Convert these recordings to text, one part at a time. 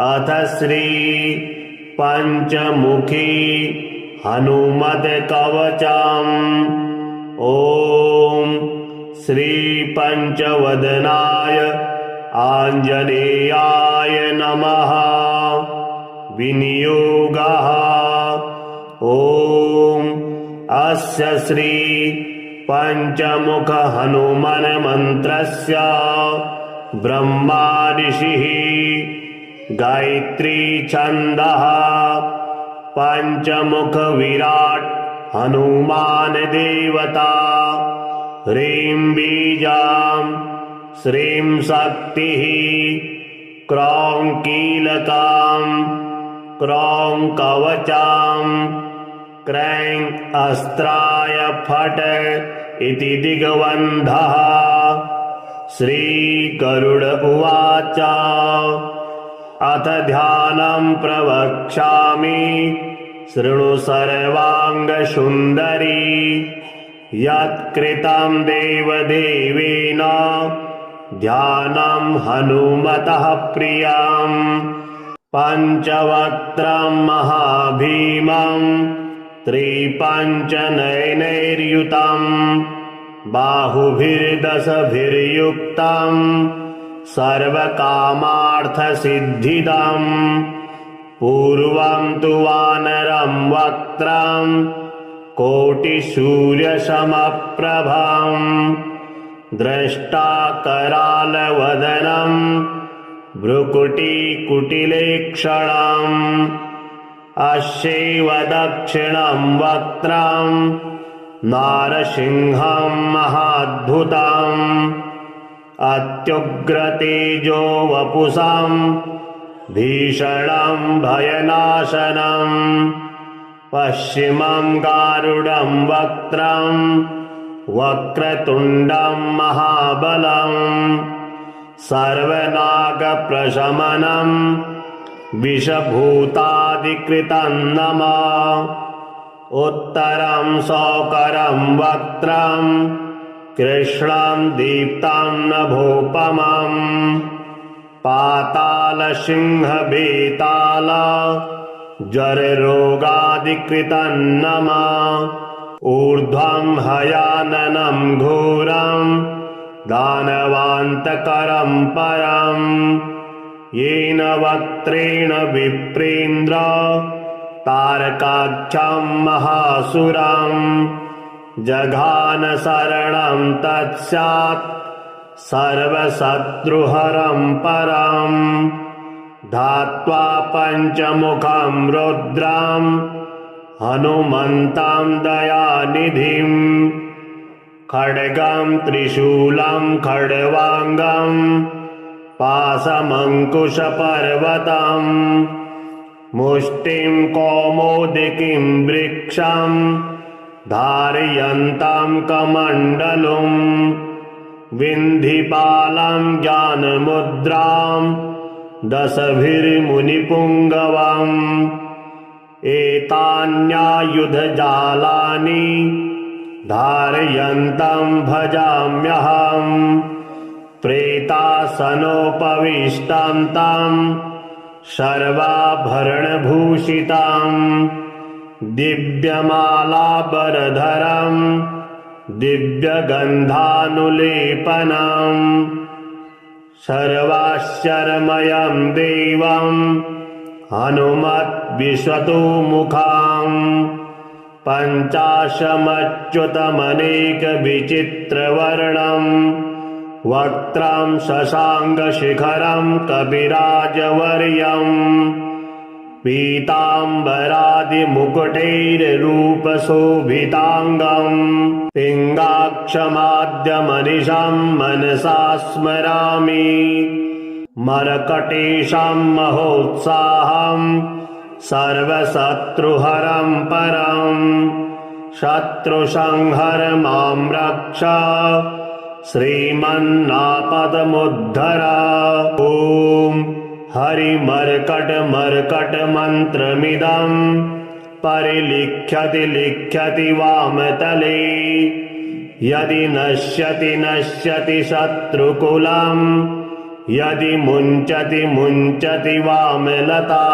अथ श्री पंचमुखी हनुमत कवचम्। ॐ श्री पंचवदनाय आंजनेयाय नमः। विनियोगः। ॐ अस्य श्री पंचमुख हनुमन् मंत्रस्य ब्रह्मा ऋषिः गायत्री छन्दः पंचमुख विराट हनुमान देवता। ह्रीं बीजां श्रीं शक्तिः क्रौं कीलकां क्रौं कवचां क्रैं अस्त्राय फट् इति दिग्बन्धः। श्रीगरुड उवाच अथ ध्यानं प्रवक्ष्यामि शृणु सर्वाङ्गसुन्दरी। यत्कृतं देवदेवेन ध्यानं हनुमतः प्रियम्। पञ्चवक्त्रं महाभीमं त्रिपञ्चनयनैर्युतं बाहुभिर्दशभिर्युक्तं सर्वकामार्थसिद्धिदम्। पूर्वं तु वानरं वक्त्रं कोटिसूर्यसमप्रभं द्रष्टाकरालवदनं भ्रुकुटिकुटिलेक्षणम्। अस्यैव दक्षिणं वक्त्रं नारसिंहं महाद्भुतम् अत्युग्रतेजो वपुषं भीषणं भयनाशनम्। पश्चिमं गारुडं वक्त्रं वक्रतुण्डं महाबलम् सर्वनागप्रशमनं विषभूतादिकृतं नमः। उत्तरं शौकरं वक्त्रं कृष्णं दीप्तं नभोपमम् पातालसिंहभेताल ज्वररोगादिकृतं नमः। ऊर्ध्वं हयाननं घोरं दानवान्तकरं परम् येन वक्त्रेण विप्रेन्द्र तारकाख्यं महासुरम् जघान शरणं तत्स्यात् सर्वशत्रुहरं परम्। धात्वा पञ्चमुखं रुद्रं हनुमन्तं दयानिधिं खड्गं त्रिशूलं खड्वाङ्गं पाशमङ्कुशपर्वतं मुष्टिं कौमोदकीं वृक्षं धारयन्तं कमण्डलुं विन्धिपालं ज्ञानमुद्रां दशभिर्मुनिपुङ्गवम्। एतान्यायुधजालानि धारयन्तं भजाम्यहम् प्रेतासनोपविष्टं तं सर्वाभरणभूषितं दिव्यमालाबरधरं दिव्यगन्धानुलेपनम् सर्वाश्चर्यमयं देवं हनुमद्विश्वतोमुखम् पञ्चाशमच्युतमनेकविचित्रवर्णं वक्त्रं शशाङ्कशिखरं कविराजवर्यम् पीताम्बरादिमुकुटैर्रूपशोभिताङ्गम् पिङ्गाक्षमाद्यमनिशं मनसा स्मरामि मरकटेशं महोत्साहं सर्वशत्रुहरं परम् शत्रुसंहर मां रक्ष श्रीमन्नापदमुद्धर। ॐ हरिमर्कटमर्कटमन्त्रमिदं परिलिख्यति लिख्यति वामतले यदि नश्यति नश्यति शत्रुकुलं यदि मुञ्चति मुञ्चति वामलता।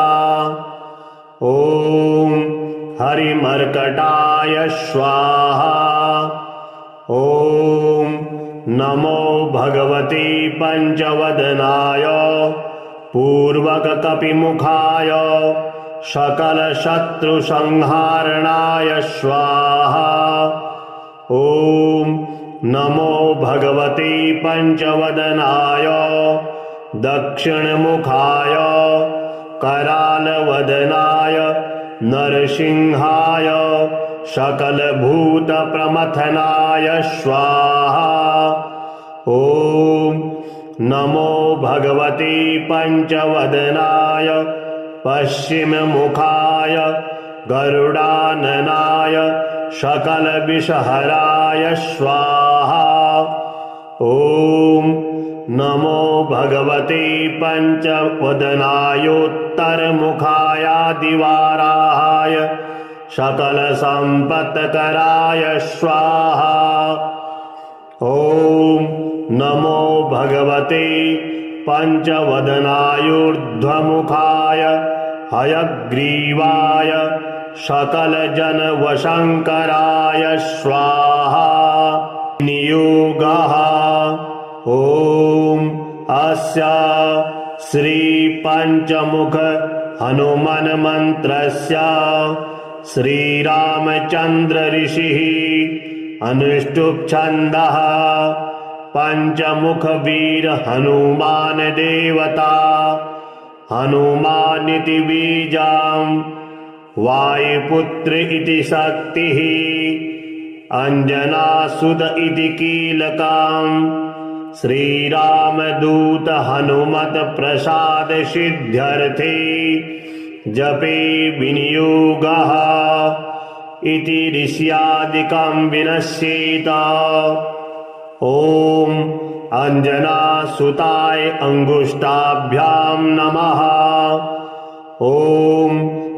ॐ हरिमर्कटाय स्वाहा। ॐ नमो भगवते पञ्चवदनाय पूर्वककपिमुखाय सकलशत्रुसंहारणाय स्वाहा। ॐ नमो भगवते पञ्चवदनाय दक्षिणमुखाय करालवदनाय नरसिंहाय सकलभूतप्रमथनाय स्वाहा। ॐ नमो भगवते पञ्चवदनाय पश्चिममुखाय गरुडाननाय सकलविषहराय स्वाहा। ॐ नमो भगवते पञ्चवदनायोत्तरमुखायादिवाराहाय सकलसम्पत्कराय स्वाहा। ॐ नमो भगवते पञ्चवदनायूर्ध्वमुखाय हयग्रीवाय सकलजनवशङ्कराय स्वाहा। नियोगः। ॐ अस्य श्रीपञ्चमुख हनुमन्मन्त्रस्य श्रीरामचन्द्र ऋषिः अनुष्टुप् छन्दः पञ्चमुख वीर हनुमान देवता हनुमानिति बीजां वायुपुत्र इति शक्तिः अंजनासुत इति कीलकां श्रीरामदूत हनुमत प्रसाद सिद्ध्यर्थे जपे विनियोगः इति ऋष्यादिकं विनश्येत। ॐ अंजनासुताय अंगुष्ठाभ्यां नमः। ॐ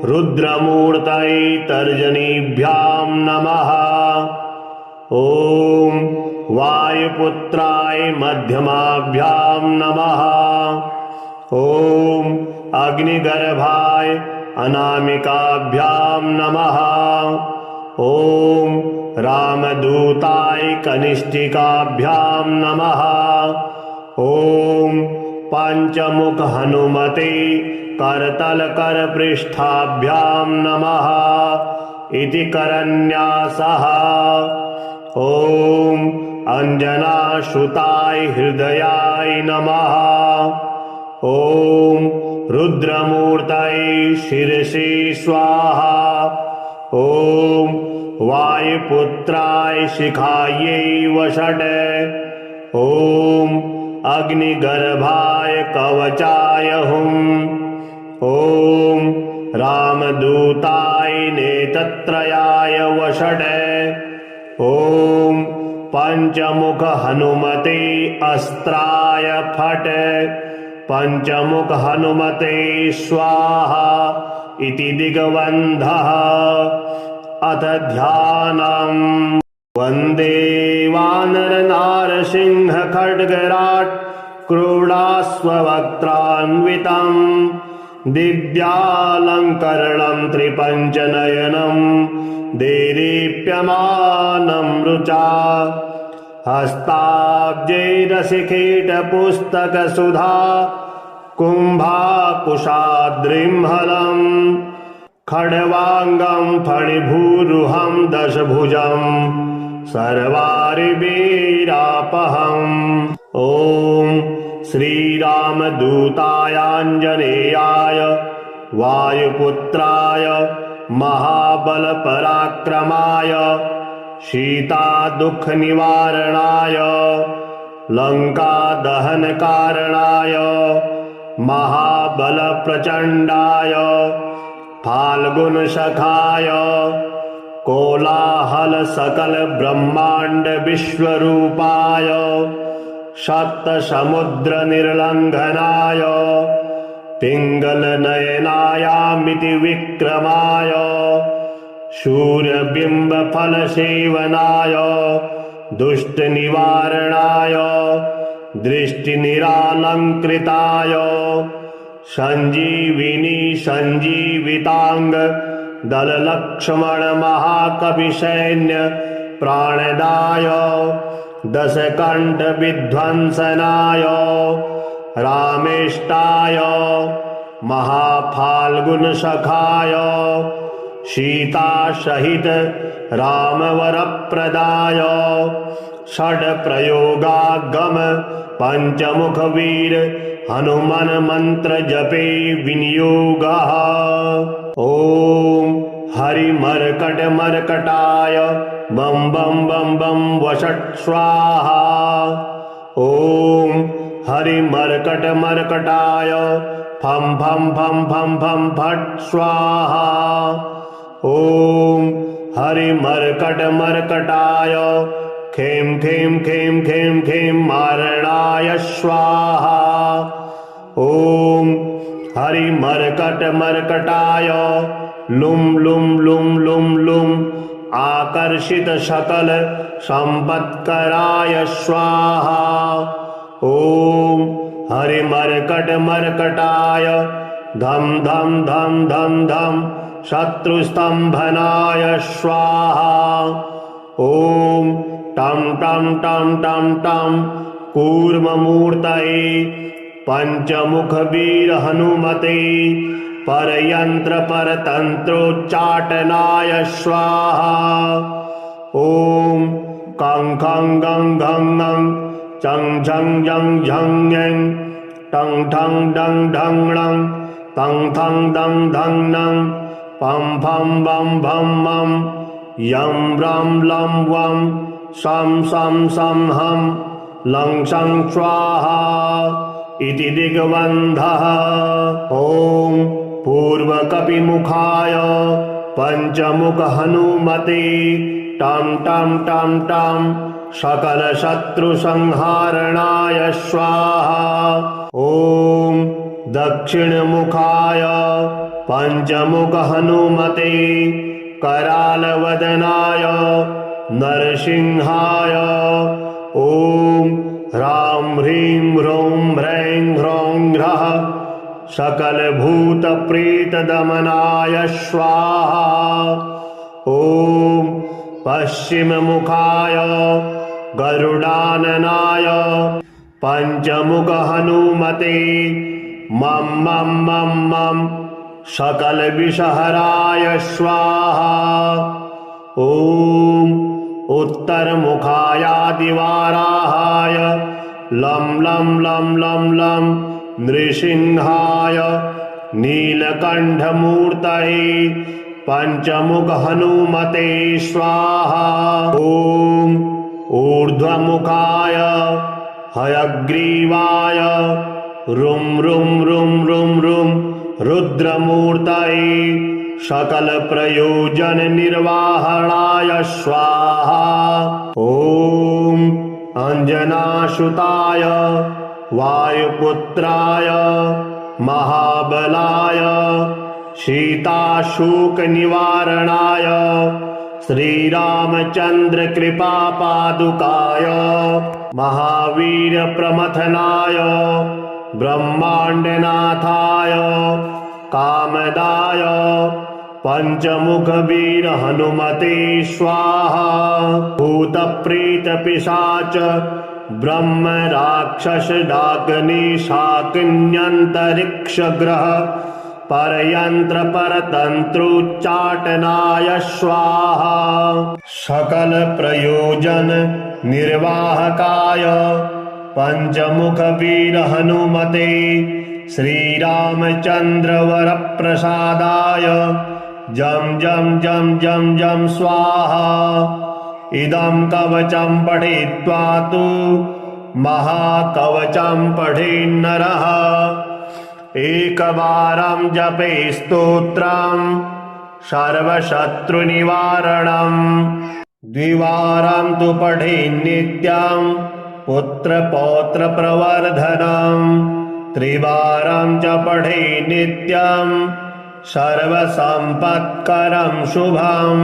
रुद्रमूर्तये तर्जनीभ्यां नमः। ॐ वायुपुत्राय मध्यमाभ्यां नमः। ॐ अग्निगर्भाय अनामिकाभ्यां नमः। ॐ रामदूताय कनिष्ठिकाभ्यां नमः। ॐ पञ्चमुख हनुमते करतलकरपृष्ठाभ्यां नमः इति करन्यासः। ॐ अंजनासुताय हृदयाय नमः। ॐ रुद्रमूर्तये शिरसि स्वाहा। ॐ वायुपुत्राय शिखायै वषट्। ॐ अग्निगर्भाय कवचाय हुम्। ॐ रामदूताय नेत्रत्रयाय वषट्। ॐ पञ्चमुख हनुमते अस्त्राय फट्। पञ्चमुख हनुमते स्वाहा इति दिग्बन्धः। अथ ध्यानम्। वन्दे वानरनारसिंह खड्गराट् क्रोडास्ववक्त्रान्वितम् दिव्यालङ्करणं त्रिपञ्चनयनं देदीप्यमानं रुचा। हस्ताब्जैरसिकीटपुस्तकसुधा कुम्भाकुशाद्रिम्हलम् खड्वाङ्गं फणिभूरुहं दशभुजं सर्वारिवीरापहम्। ॐ श्रीरामदूतायाञ्जनेयाय वायुपुत्राय महाबलपराक्रमाय सीतादुःखनिवारणाय लङ्कादहनकारणाय महाबलप्रचण्डाय फाल्गुनसखाय कोलाहलसकलब्रह्माण्डविश्वरूपाय सप्तसमुद्रनिर्लङ्घनाय पिङ्गलनयनायामिति विक्रमाय सूर्यबिम्बफलसेवनाय दुष्टनिवारणाय दृष्टिनिरालङ्कृताय सञ्जीविनी सञ्जीविताङ्ग दललक्ष्मण महाकविसैन्य प्राणदाय दशकण्ठ विध्वंसनाय रामेष्टाय महाफाल्गुनसखाय सीता सहित रामवरप्रदाय षड्प्रयोगागम पंचमुख वीर हनुमान मंत्र जपे विनियोगः। ओम हरिमर्कट मर्कटाय बम बम बम बम वषट् स्वाहा। ओम हरिमर्कट मर्कटाय फम फम फम फम फम फट स्वाहा। ओम हरिमर्कट मर्कटाय खेम खेम खेम खेम खेम मारणाय स्वाहा। ओम हरिमर्कट मर्कटाय लुम लुम लुम लुम लुम आकर्षित सकल संपत्कराय स्वाहा। ओम हरिमर्कट मर्कटाय धम धम धम धम धम शत्रुस्तंभनाय स्वाहा। ओम टम टम टम टम टम कूर्ममूर्तये पंचमुख वीर हनुमते परयंत्र परतंत्रोच्चाटनाय स्वाहा। ओम कं खं गं घं गं चं झं झं झं यं टं ठं डं ढं णं तं थं दं धं नं पं फं बं भं मं यं रं लं वं शं शं शं हं लं शं स्वाहा इति दिग्बन्धः। ओम पूर्वकपिमुखाय पंचमुख हनुमते टं टं टं टं सकल शत्रु संहारणाय स्वाहा। ओम दक्षिणमुखाय पंचमुख हनुमते करालवदनाय नरसिंहाय ओम ह्रां ह्रीं ह्रौं ह्रैं ह्रौं ह्रः सकल भूत प्रेत दमनाय स्वाहा। ओम पश्चिम मुखाय गरुडाननाय पंचमुख हनुमते मम मम मम मम सकल विषहराय स्वाहा। ओम उत्तर मुखायादिवाराहाय लं लं लं लं लं नृसिंहाय नीलकंठमूर्तये पंचमुख हनुमते स्वाहा। ओम ऊर्ध्वमुखाय हयग्रीवाय रुं रुं रुं रुं रुं रुद्रमूर्तये सकल प्रयोजन निर्वाहणाय स्वाहा। ओम अंजनासुताय वायुपुत्राय महाबलाय सीताशोक निवारणाय श्रीरामचंद्र कृपा पादुकाय महावीर प्रमथनाय ब्रह्मांडनाथाय कामदाय पंचमुख वीर हनुमते स्वाहा। भूत प्रेत पिशाच ब्रह्म राक्षस डाकिनी शाकिन्यंतरिक्ष ग्रह परयंत्र परतंत्रोच्चाटनाय स्वाहा। सकल प्रयोजन निर्वाहकाय पंचमुख वीर हनुमते श्रीरामचंद्र वर प्रसादाय जम जम जम जम जम स्वाहा। इदं कवचं पठित्वा तु महाकवचं पठेन्नरः एकवारं जपे स्तोत्रं सर्वशत्रुनिवारणं द्विवारं तु पठेन्नित्यं पुत्रपौत्रप्रवर्धनं त्रिवारं च पठेन्नित्यं सर्वसम्पत्करं शुभं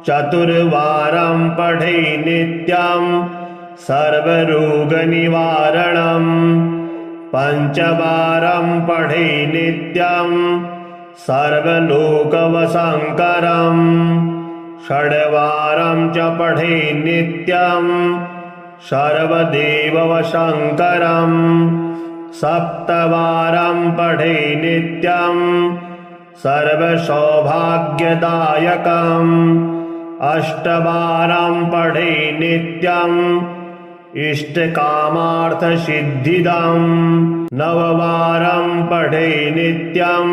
चतुर्वारं पठेन्नित्यं सर्वरोगनिवारणम् पञ्चवारं पठे नित्यं सर्वलोकवशङ्करम् षड्वारं च पठे नित्यं सर्वदेववशङ्करम् सप्तवारं पठे नित्यं सर्वसौभाग्यदायकम् अष्टवारं पठे नित्यम् इष्टकामार्थसिद्धिदम् नववारं पठे नित्यं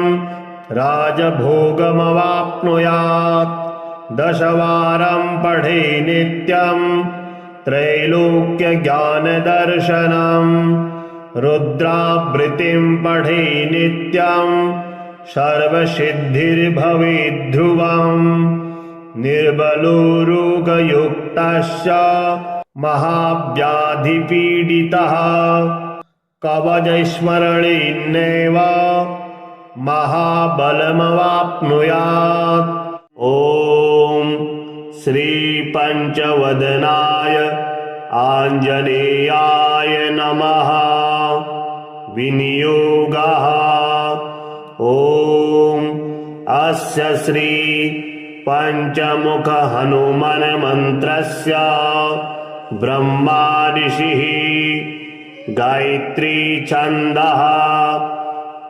राजभोगमवाप्नुयात् दशवारं पठे नित्यं त्रैलोक्यज्ञानदर्शनम् रुद्रावृत्तिं पठे नित्यं सर्वसिद्धिर्भवेद्ध्रुवम् निर्बलो रोगयुक्तश्च महाव्याधिपीडितः कवचस्मरणेनैव महाबलमवाप्नुयात्। ॐ श्रीपञ्चवदनाय आञ्जनेयाय नमः। विनियोगः ॐ अस्य श्री पञ्चमुख हनुमन् मन्त्रस्य ब्रह्मा ऋषिः गायत्री छन्दः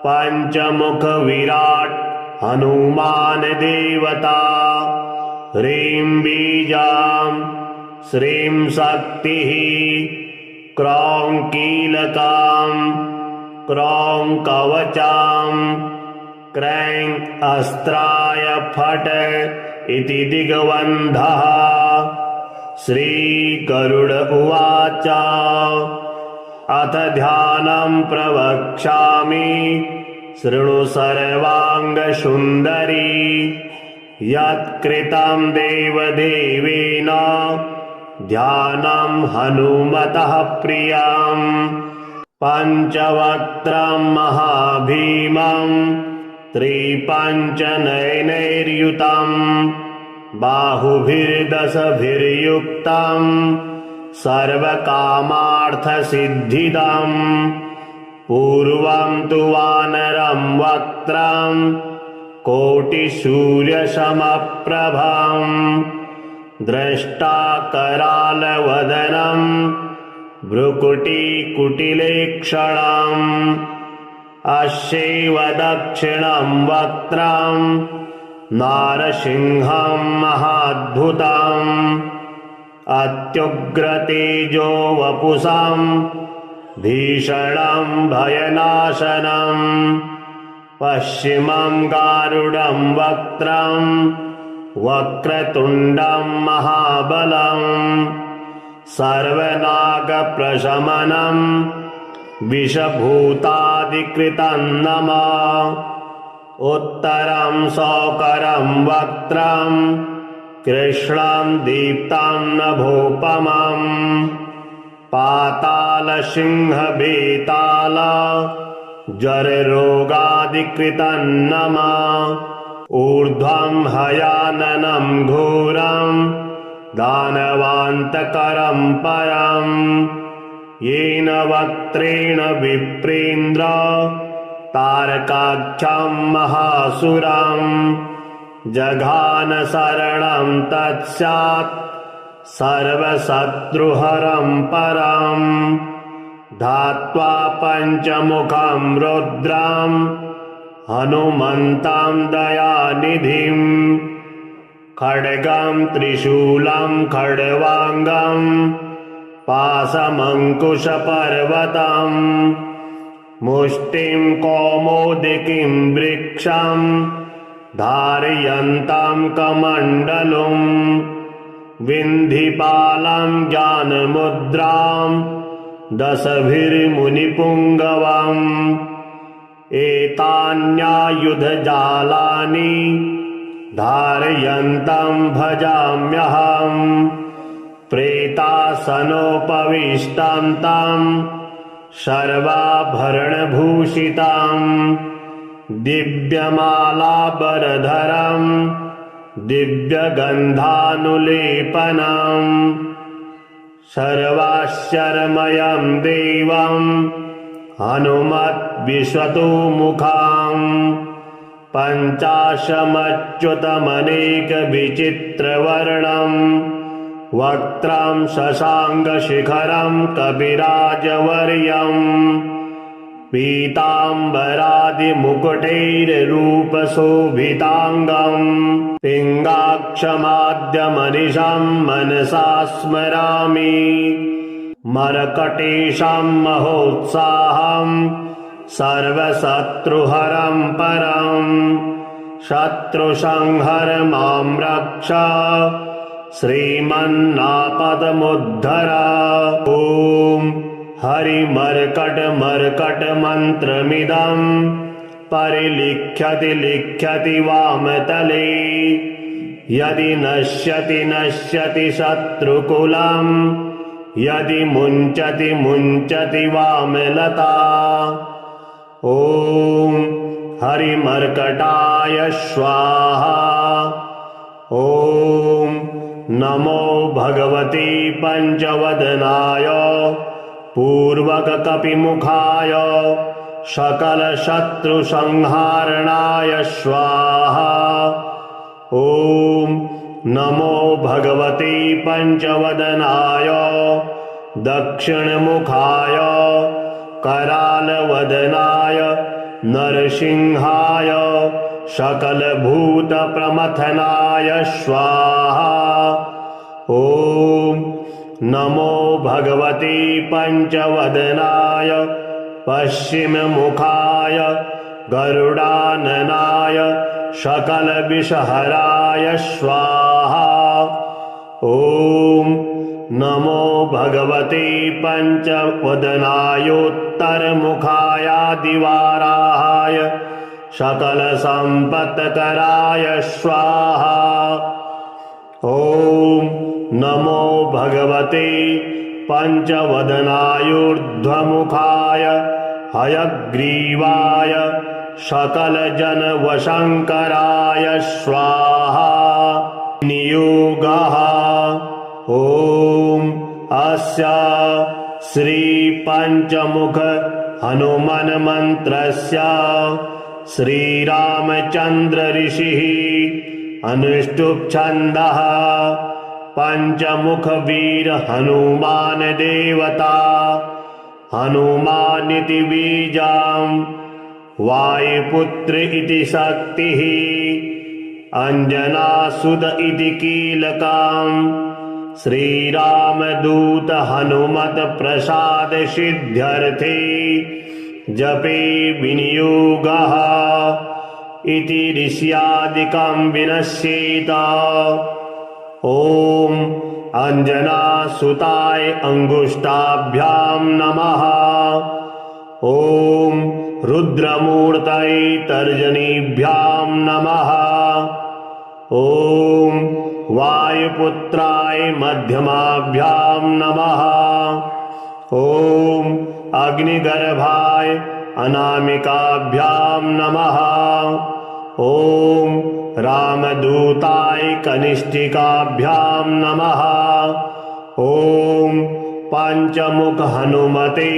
पञ्चमुख विराट् हनुमान् देवता ह्रीं बीजां श्रीं शक्तिः क्रौं कीलकां क्रौं कवचां क्रैं अस्त्राय फट् इति दिग्बन्धः। श्रीगरुड उवाच अथ ध्यानं प्रवक्ष्यामि शृणु सर्वाङ्गसुन्दरी यत्कृतं देवदेवेन ध्यानं हनुमतः प्रियम् पञ्चवक्त्रं महाभीमं त्रिपञ्चनयनैर्युतं बाहुभिर्दशभिर्युक्तं सर्वकामार्थसिद्धिदम् पूर्वं तु वानरं वक्त्रं कोटिसूर्यसमप्रभम् द्रष्टाकरालवदनं भ्रुकुटिकुटिलेक्षणम् अस्यैव दक्षिणं वक्त्रं नारसिंहं महाद्भुतम् अत्युग्रतेजो वपुषं भीषणं भयनाशनम् पश्चिमं गारुडं वक्त्रं वक्रतुण्डं महाबलम् सर्वनागप्रशमनम् विषभूतादिकृतं नमः उत्तरं सौकरं वक्त्रं कृष्णं दीप्तं नभोपमम् पातालसिंहभेताल ज्वररोगादिकृतं नमः ऊर्ध्वं हयाननं घोरं दानवान्तकरं परम् येन वक्त्रेण विप्रेन्द्र तारकाख्यं महासुरम् जघान शरणं तत्स्यात् सर्वशत्रुहरं परम् धात्वा पञ्चमुखं रुद्रं हनुमन्तं दयानिधिम् खड्गं त्रिशूलं खड्वाङ्गं पाशमङ्कुशपर्वतम् मुष्टिं कौमोदिकीं वृक्षं धारयन्तं कमण्डलुम् विन्धिपालं ज्ञानमुद्रां दशभिर्मुनिपुङ्गवम् एतान्यायुधजालानि धारयन्तं भजाम्यहम् प्रेतासनोपविष्टं तं सर्वाभरणभूषितं दिव्यमालाबरधरं दिव्यगन्धानुलेपनं सर्वाक्षरमयं देवं हनुमद्विश्वतोमुखम् पञ्चाशमच्युतमनेकविचित्रवर्णं वक्त्रं शशाङ्कशिखरं कविराजवर्यम् पीताम्बरादिमुकुटैर्रूपशोभिताङ्गम् पिङ्गाक्षमाद्यमनिशं मनसा स्मरामि मर्कटेशं महोत्साहं सर्वशत्रुहरं परं शत्रुसंहर मां रक्ष श्रीमन्नापदमुद्धर। ॐ हरिमर्कटमर्कटमन्त्रमिदं परिलिख्यति लिख्यति वामतले यदि नश्यति नश्यति शत्रुकुलं यदि मुञ्चति मुञ्चति वामलता। ॐ हरिमर्कटाय स्वाहा। ॐ नमो भगवते पञ्चवदनाय पूर्वकपिमुखाय सकलशत्रुसंहारणाय स्वाहा। ॐ नमो भगवते पञ्चवदनाय दक्षिणमुखाय करालवदनाय नरसिंहाय सकलभूतप्रमथनाय स्वाहा। ॐ नमो भगवते पञ्चवदनाय पश्चिममुखाय गरुडाननाय सकलविषहराय स्वाहा। ॐ नमो भगवते पञ्चवदनायोत्तरमुखायादिवाराहाय सकलसम्पत्कराय स्वाहा। ॐ नमो भगवते पञ्चवदनायूर्ध्वमुखाय हयग्रीवाय सकलजनवशङ्कराय स्वाहा। नियोगः। ॐ अस्य श्रीपञ्चमुख हनुमन्मन्त्रस्य श्रीरामचन्द्र ऋषिः अनुष्टुप् छन्दः पञ्चमुख वीर हनुमान देवता हनुमानिति बीजं वायुपुत्र इति शक्तिः अंजनासुत इति कीलकम् श्रीरामदूत हनुमत प्रसाद सिद्ध्यर्थे जपे विनियोगः इति ऋष्यादिकं विनश्येत। ॐ अंजनासुताय अंगुष्ठाभ्यां नमः। ॐ रुद्रमूर्तये तर्जनीभ्यां नमः। ॐ वायुपुत्राय मध्यमाभ्यां नमः। ॐ अग्निगर्भाय अनामिकाभ्यां नमः। ॐ रामदूताय कनिष्ठिकाभ्यां नमः। ॐ पञ्चमुख हनुमते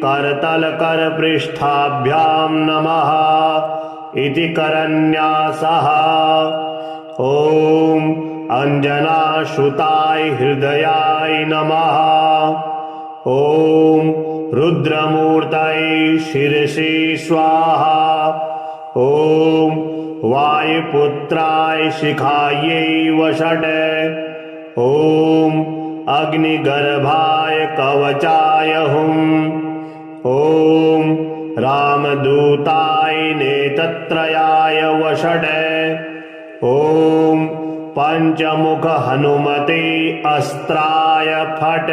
करतलकरपृष्ठाभ्यां नमः इति करन्यासः। ॐ अंजनासुताय हृदयाय नमः। ॐ रुद्रमूर्तये शिरसि स्वाहा। ॐ वायुपुत्राय शिखायै वषट्। ॐ अग्निगर्भाय कवचाय हुम्। ॐ रामदूताय नेत्रत्रयाय वषट्। ॐ पञ्चमुख हनुमते अस्त्राय फट्।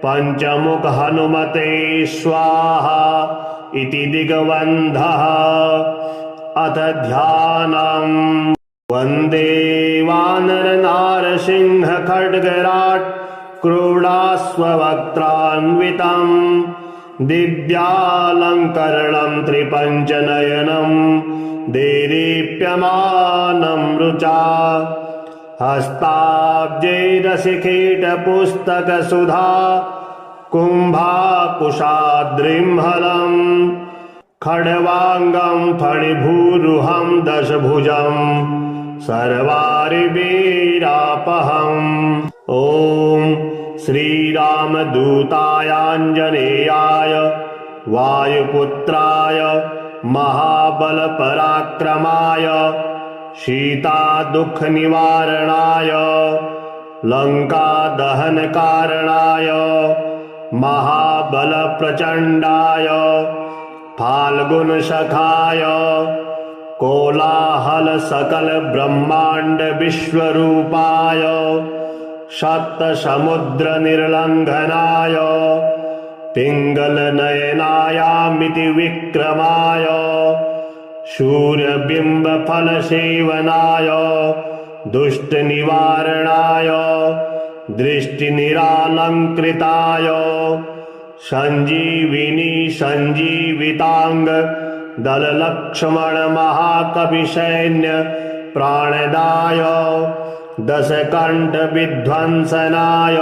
पञ्चमुख हनुमते स्वाहा इति दिग्बन्धः। अथ ध्यानम्। वन्दे वानरनारसिंह खड्गराट् क्रोडास्ववक्त्रान्वितं दिव्यालङ्करणं त्रिपञ्चनयनं देदीप्यमानं रुचा हस्ताब्जैरसिकेटपुस्तकसुधा कुम्भाकुशाद्रिम्हलम् खड्वाङ्गं फणिभूरुहं दशभुजं सर्वारिवीरापहम्। ॐ श्रीरामदूतायाञ्जनेयाय वायुपुत्राय महाबलपराक्रमाय सीतादुःखनिवारणाय लङ्कादहनकारणाय महाबलप्रचण्डाय फाल्गुनसखाय कोलाहलसकलब्रह्माण्डविश्वरूपाय सप्तसमुद्रनिर्लङ्घनाय पिङ्गलनयनायामितिविक्रमाय सूर्यबिम्बफलसेवनाय दुष्टनिवारणाय दृष्टिनिरालङ्कृताय सञ्जीविनी सञ्जीविताङ्ग दललक्ष्मणमहाकविसैन्य प्राणदाय दशकण्ठविध्वंसनाय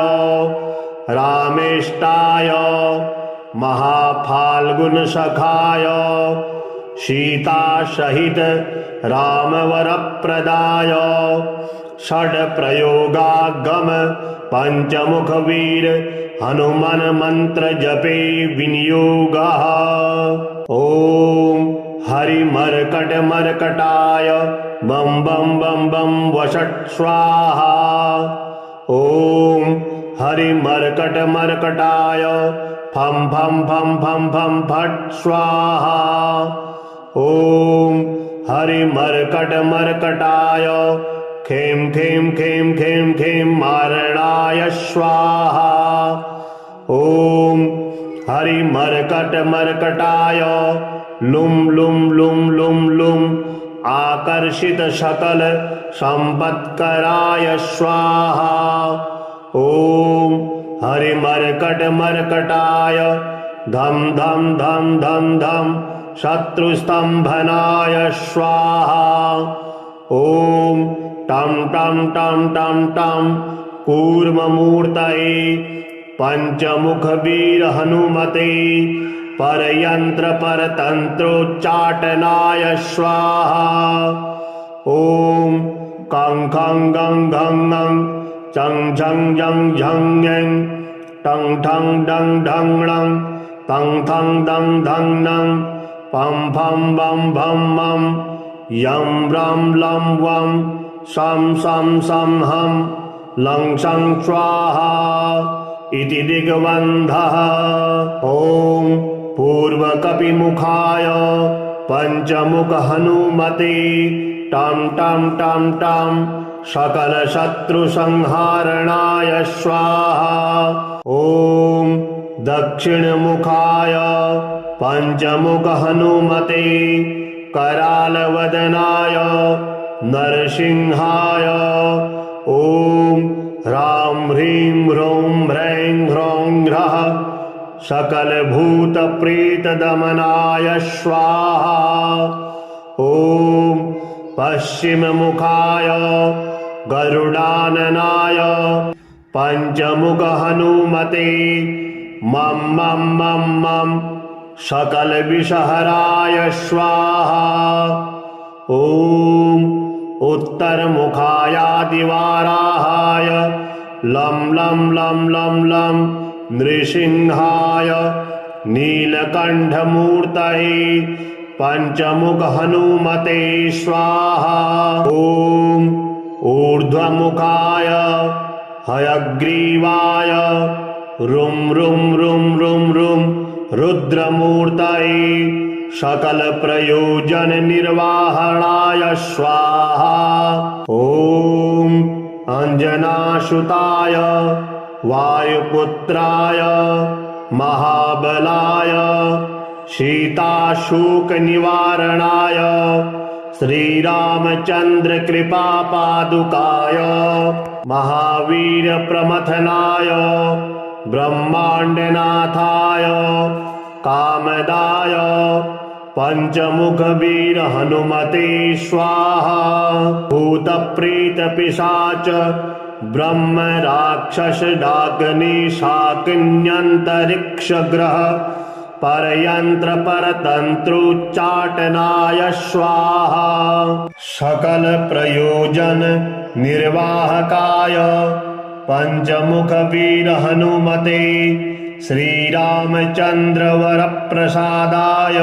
रामेष्टाय महाफाल्गुनसखाय सीतासहित रामवरप्रदाय षड्प्रयोगागम पञ्चमुखवीर हनुमन मंत्र जपे विनियोगः। ॐ हरिमर्कटमर्कटाय बम बम बम बम वषट् स्वाहा। ॐ हरिमर्कटमर्कटाय फं फं फं फं फं फट् स्वाहा। ॐ हरिमर्कटमर्कटाय खें खें खें खें खें मारणाय स्वाहा। ॐ हरिमर्कटमर्कटाय लुं लुं लुं लुं लुं आकर्षित सकल संपत्कराय स्वाहा। ॐ हरिमर्कटमर्कटाय धम धम धम धम धम शत्रुस्तंभनाय स्वाहा। ॐ टं टं टं टं टं कूर्ममूर्तये पंचमुखवीर हनुमते परयंत्र परतंत्रोच्चाटनाय स्वाहा। ॐ कं खं गं घं ङं चं झं झं झं ङं टं ठं डं ढं णं तं थं दं धं नं पं फं बं भं मं यं रं लं वं शं शं शं हं लं शं स्वाहा इति दिग्बन्धः। ॐ पूर्वकपिमुखाय पंचमुख हनुमते टं टं टं टं सकलशत्रुसंहारणाय स्वाहा। ॐ दक्षिणमुखाय पंचमुख हनुमते करालवदनाय नरसिंहाय ॐ ह्रां ह्रीं ह्रौं ह्रैं ह्रौं ह्रः सकलभूतप्रेतदमनाय स्वाहा। ॐ पश्चिममुखाय गरुडाननाय पंचमुख हनुमते मं मं मं मं सकलविषहराय स्वाहा। ॐ उत्तरमुखायादिवाराहाय लं लं लं लं लं नृसिंहाय नीलकण्ठमूर्तये पंचमुख हनुमते स्वाहा। ॐ ऊर्ध्वमुखाय हयग्रीवाय रुं रुं रुं रुं रुं रुद्रमूर्तये सकलप्रयोजननिर्वाहणाय स्वाहा। ॐ अंजनासुताय वायुपुत्राय महाबलाय सीताशोकनिवारणाय श्रीरामचन्द्रकृपापादुकाय महावीरप्रमथनाय ब्रह्माण्डनाथाय कामदाय पंचमुखवीर हनुमते स्वाहा। भूतप्रेतपिशाच ब्रह्म राक्षस डाकिनी शाकिन्यन्तरिक्ष ग्रह परयंत्र परतंत्रोच्चाटनाय स्वाहा। सकल प्रयोजन निर्वाहकाय पंचमुख वीर हनुमते श्रीरामचंद्र वर प्रसादाय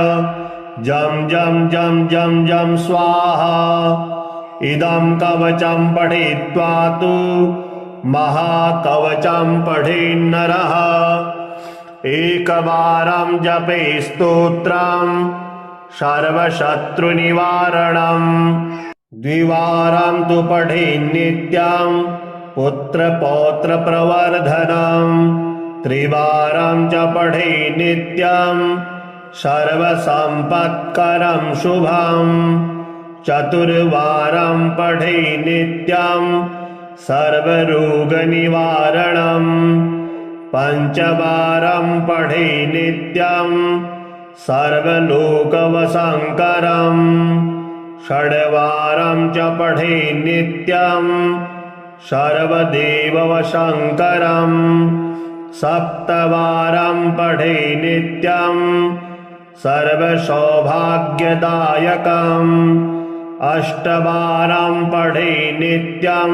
जम जम जम जम जम स्वाहा। इदं कवचं पठित्वा तु महाकवचं पठेन्नरः। एकवारं जपे स्तोत्रं सर्वशत्रुनिवारणं। द्विवारं तु पठेन्नित्यं पुत्रपौत्रप्रवर्धनं। त्रिवारं च पठेन्नित्यं सर्वसम्पत्करं शुभम्। चतुर्वारं पठेन्नित्यं सर्वरोगनिवारणम्। पंचवारं पठेन्नित्यं सर्वलोकवशङ्करम्। षड्वारं च पठेन्नित्यं सर्वदेववशङ्करम्। सप्तवारं पठेन्नित्यं सर्वसौभाग्यदायकम्। अष्टवारं पठेन्नित्यं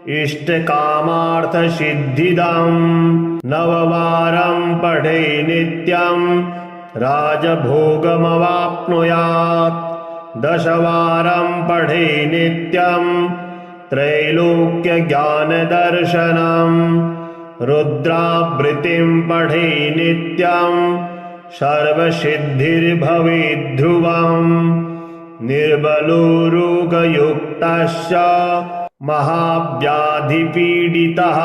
इष्टकामार्थसिद्धिदम्। नववारं पठेन्नित्यं राजभोगमवाप्नुयात्। दशवारं पठेन्नित्यं त्रैलोक्यज्ञानदर्शनम्। रुद्रावृत्तिं पठेन्नित्यं सर्वसिद्धिर्भवेद्ध्रुवम्। निर्बलो रोगयुक्तस्य महाव्याधिपीडितः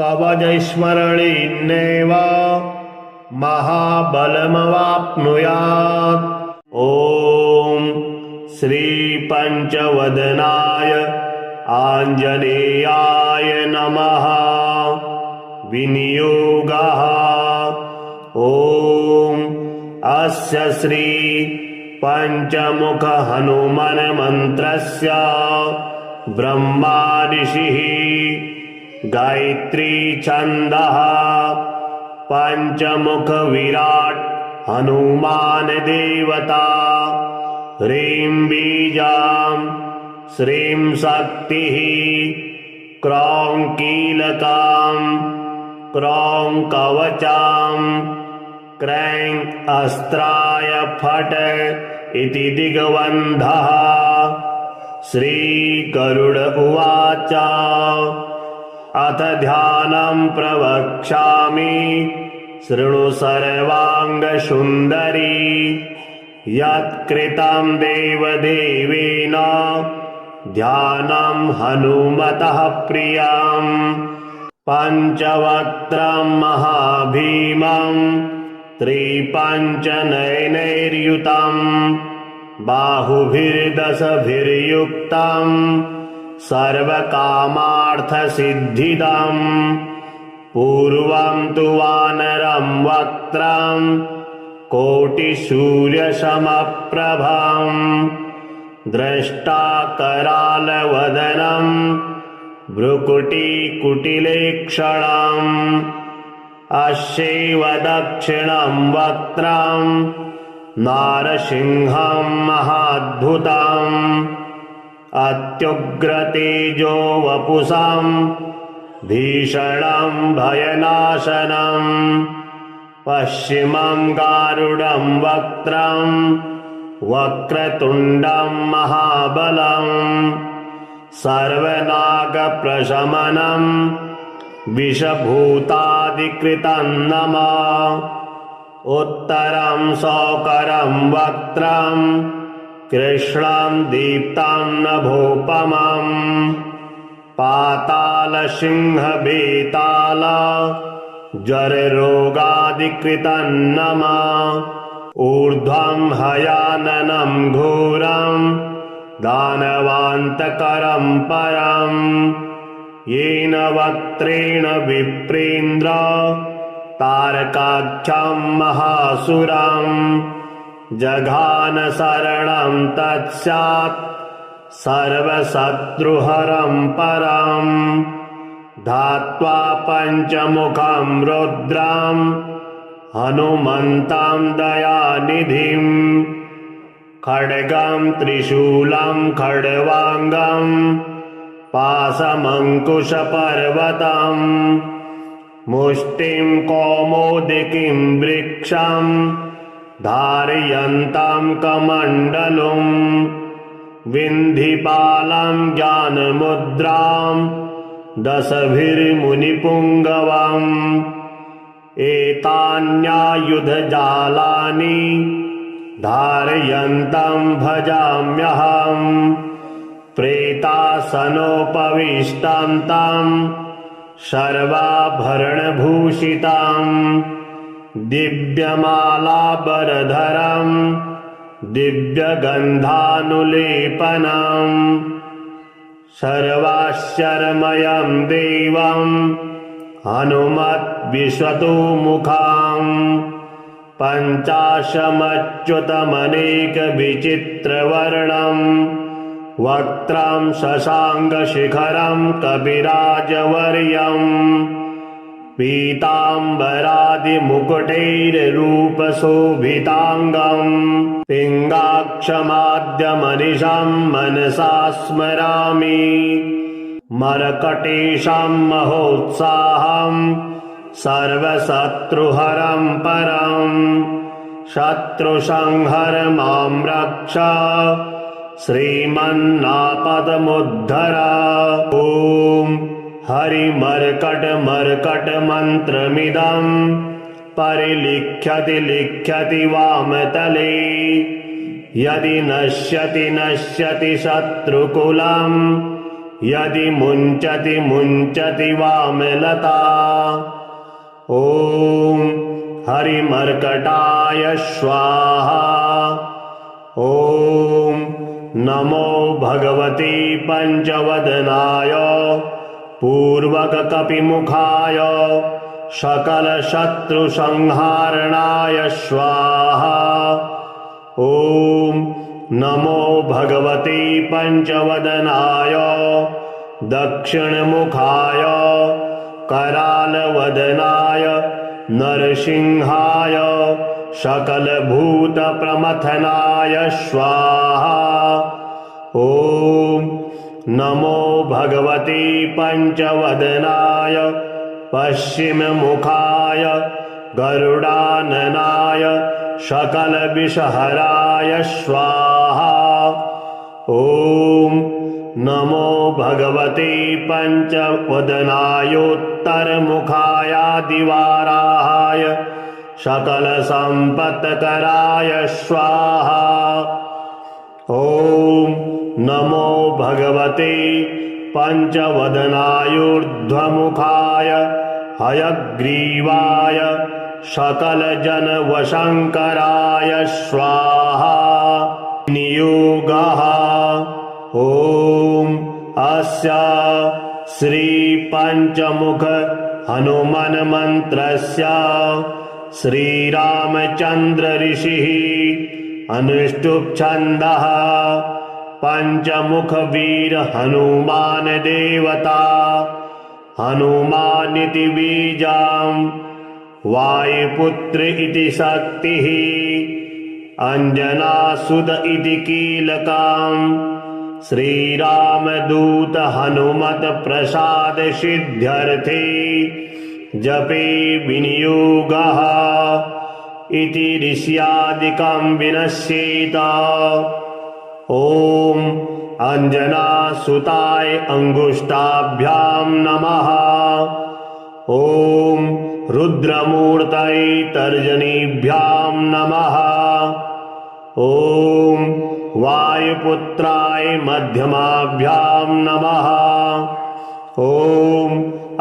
कवचस्मरणेनैव महाबलमवाप्नुयात्। ॐ श्रीपञ्चवदनाय आञ्जनेयाय नमः। विनियोगः ॐ अस्य श्री पंचमुख हनुमन् मंत्रस्य ब्रह्मा ऋषिः गायत्री छन्दः पंचमुख विराट हनुमान देवता। ह्रीं बीजां श्रीं शक्तिः क्रौं कीलकां क्रौं कवचां क्रैं अस्त्राय फट् इति दिग्बन्धः। श्रीगरुड उवाच अथ ध्यानं प्रवक्ष्यामि शृणु सर्वाङ्गसुन्दरी। यत्कृतं देवदेवेन ध्यानं हनुमतः प्रियम्। पञ्चवक्त्रं महाभीमं त्रिपञ्चनयनैर्युतं बाहुभिर्दशभिर्युक्तं सर्वकामार्थसिद्धिदम्। पूर्वं तु वानरं वक्त्रं कोटिसूर्यसमप्रभं। द्रष्टाकरालवदनं भ्रुकुटिकुटिलेक्षणम्। अस्यैव दक्षिणं वक्त्रं नारसिंहं महाद्भुतम्। अत्युग्रतेजो वपुषं भीषणं भयनाशनम्। पश्चिमं गारुडं वक्त्रं वक्रतुण्डं महाबलम्। सर्वनागप्रशमनं विषभूतादिकृतं नमः। उत्तरं सौकरं वक्त्रं कृष्णं दीप्तं नभोपमम्। पातालसिंहवेताल ज्वररोगादिकृतं नमः। ऊर्ध्वं हयाननं घोरं दानवान्तकरं परम्। येन वक्त्रेण विप्रेन्द्र तारकाख्यं महासुरम्। जघान शरणं तत्स्यात् सर्वशत्रुहरं परं धात्वा पञ्चमुखं रुद्रं हनुमन्तं दयानिधिं खड्गं त्रिशूलं खड्वाङ्गं पाशमङ्कुशपर्वतं मुष्टिं कौमोदकीं वृक्षं धारयन्तं कमण्डलुं विन्धिपालं ज्ञानमुद्रां दशभिर्मुनिपुङ्गवम् एतान्यायुधजालानि धारयन्तं भजाम्यहम् प्रेतासनोपविष्टां तं सर्वाभरणभूषितां दिव्यमालाबरधरं दिव्यगन्धानुलेपनं सर्वाश्चर्यमयं देवं हनुमद्विश्वतोमुखं पञ्चाशमच्युतमनेकविचित्रवर्णं वक्त्रं शशाङ्कशिखरं कपिराजवर्यम् पीताम्बरादिमुकुटैर्रूपशोभिताङ्गं पिङ्गाक्षमाद्यमनिशं मनसा स्मरामि मर्कटेशं महोत्साहं सर्वशत्रुहरं परं शत्रुसंहर मां रक्ष श्रीमन्नापदमुद्धर। ॐ हरिमर्कटमर्कटमन्त्रमिदं परिलिख्यति लिख्यति वामतले यदि नश्यति नश्यति शत्रुकुलं यदि मुञ्चति मुञ्चति वामलता। ॐ हरिमर्कटाय स्वाहा। ॐ नमो भगवते पञ्चवदनाय पूर्वककपिमुखाय सकलशत्रुसंहारणाय स्वाहा। ॐ नमो भगवते पञ्चवदनाय दक्षिणमुखाय करालवदनाय नरसिंहाय सकलभूतप्रमथनाय स्वाहा। ॐ नमो भगवते पञ्चवदनाय पश्चिममुखाय गरुडाननाय सकलविषहराय स्वाहा। ॐ नमो भगवते पञ्चवदनायोत्तरमुखायादिवाराहाय सकलसम्पत्कराय स्वाहा। ॐ नमो भगवते पञ्चवदनायूर्ध्वमुखाय हयग्रीवाय सकलजनवशङ्कराय स्वाहा। नियोगः। ॐ अस्य श्रीपञ्चमुख हनुमन्मन्त्रस्य श्रीरामचन्द्र ऋषिः अनुष्टुप् छन्दः पञ्चमुखवीर हनुमान् देवता हनुमानिति बीजं वायुपुत्र इति शक्तिः अंजनासुत इति कीलकं श्रीरामदूत हनुमत प्रसाद सिद्ध्यर्थे जपे विनियोगः इति ऋष्यादिकं विनश्येत। ॐ अंजनासुताय अंगुष्ठाभ्यां नमः। ॐ रुद्रमूर्तये तर्जनीभ्यां नमः। ॐ वायुपुत्राय मध्यमाभ्यां नमः। ॐ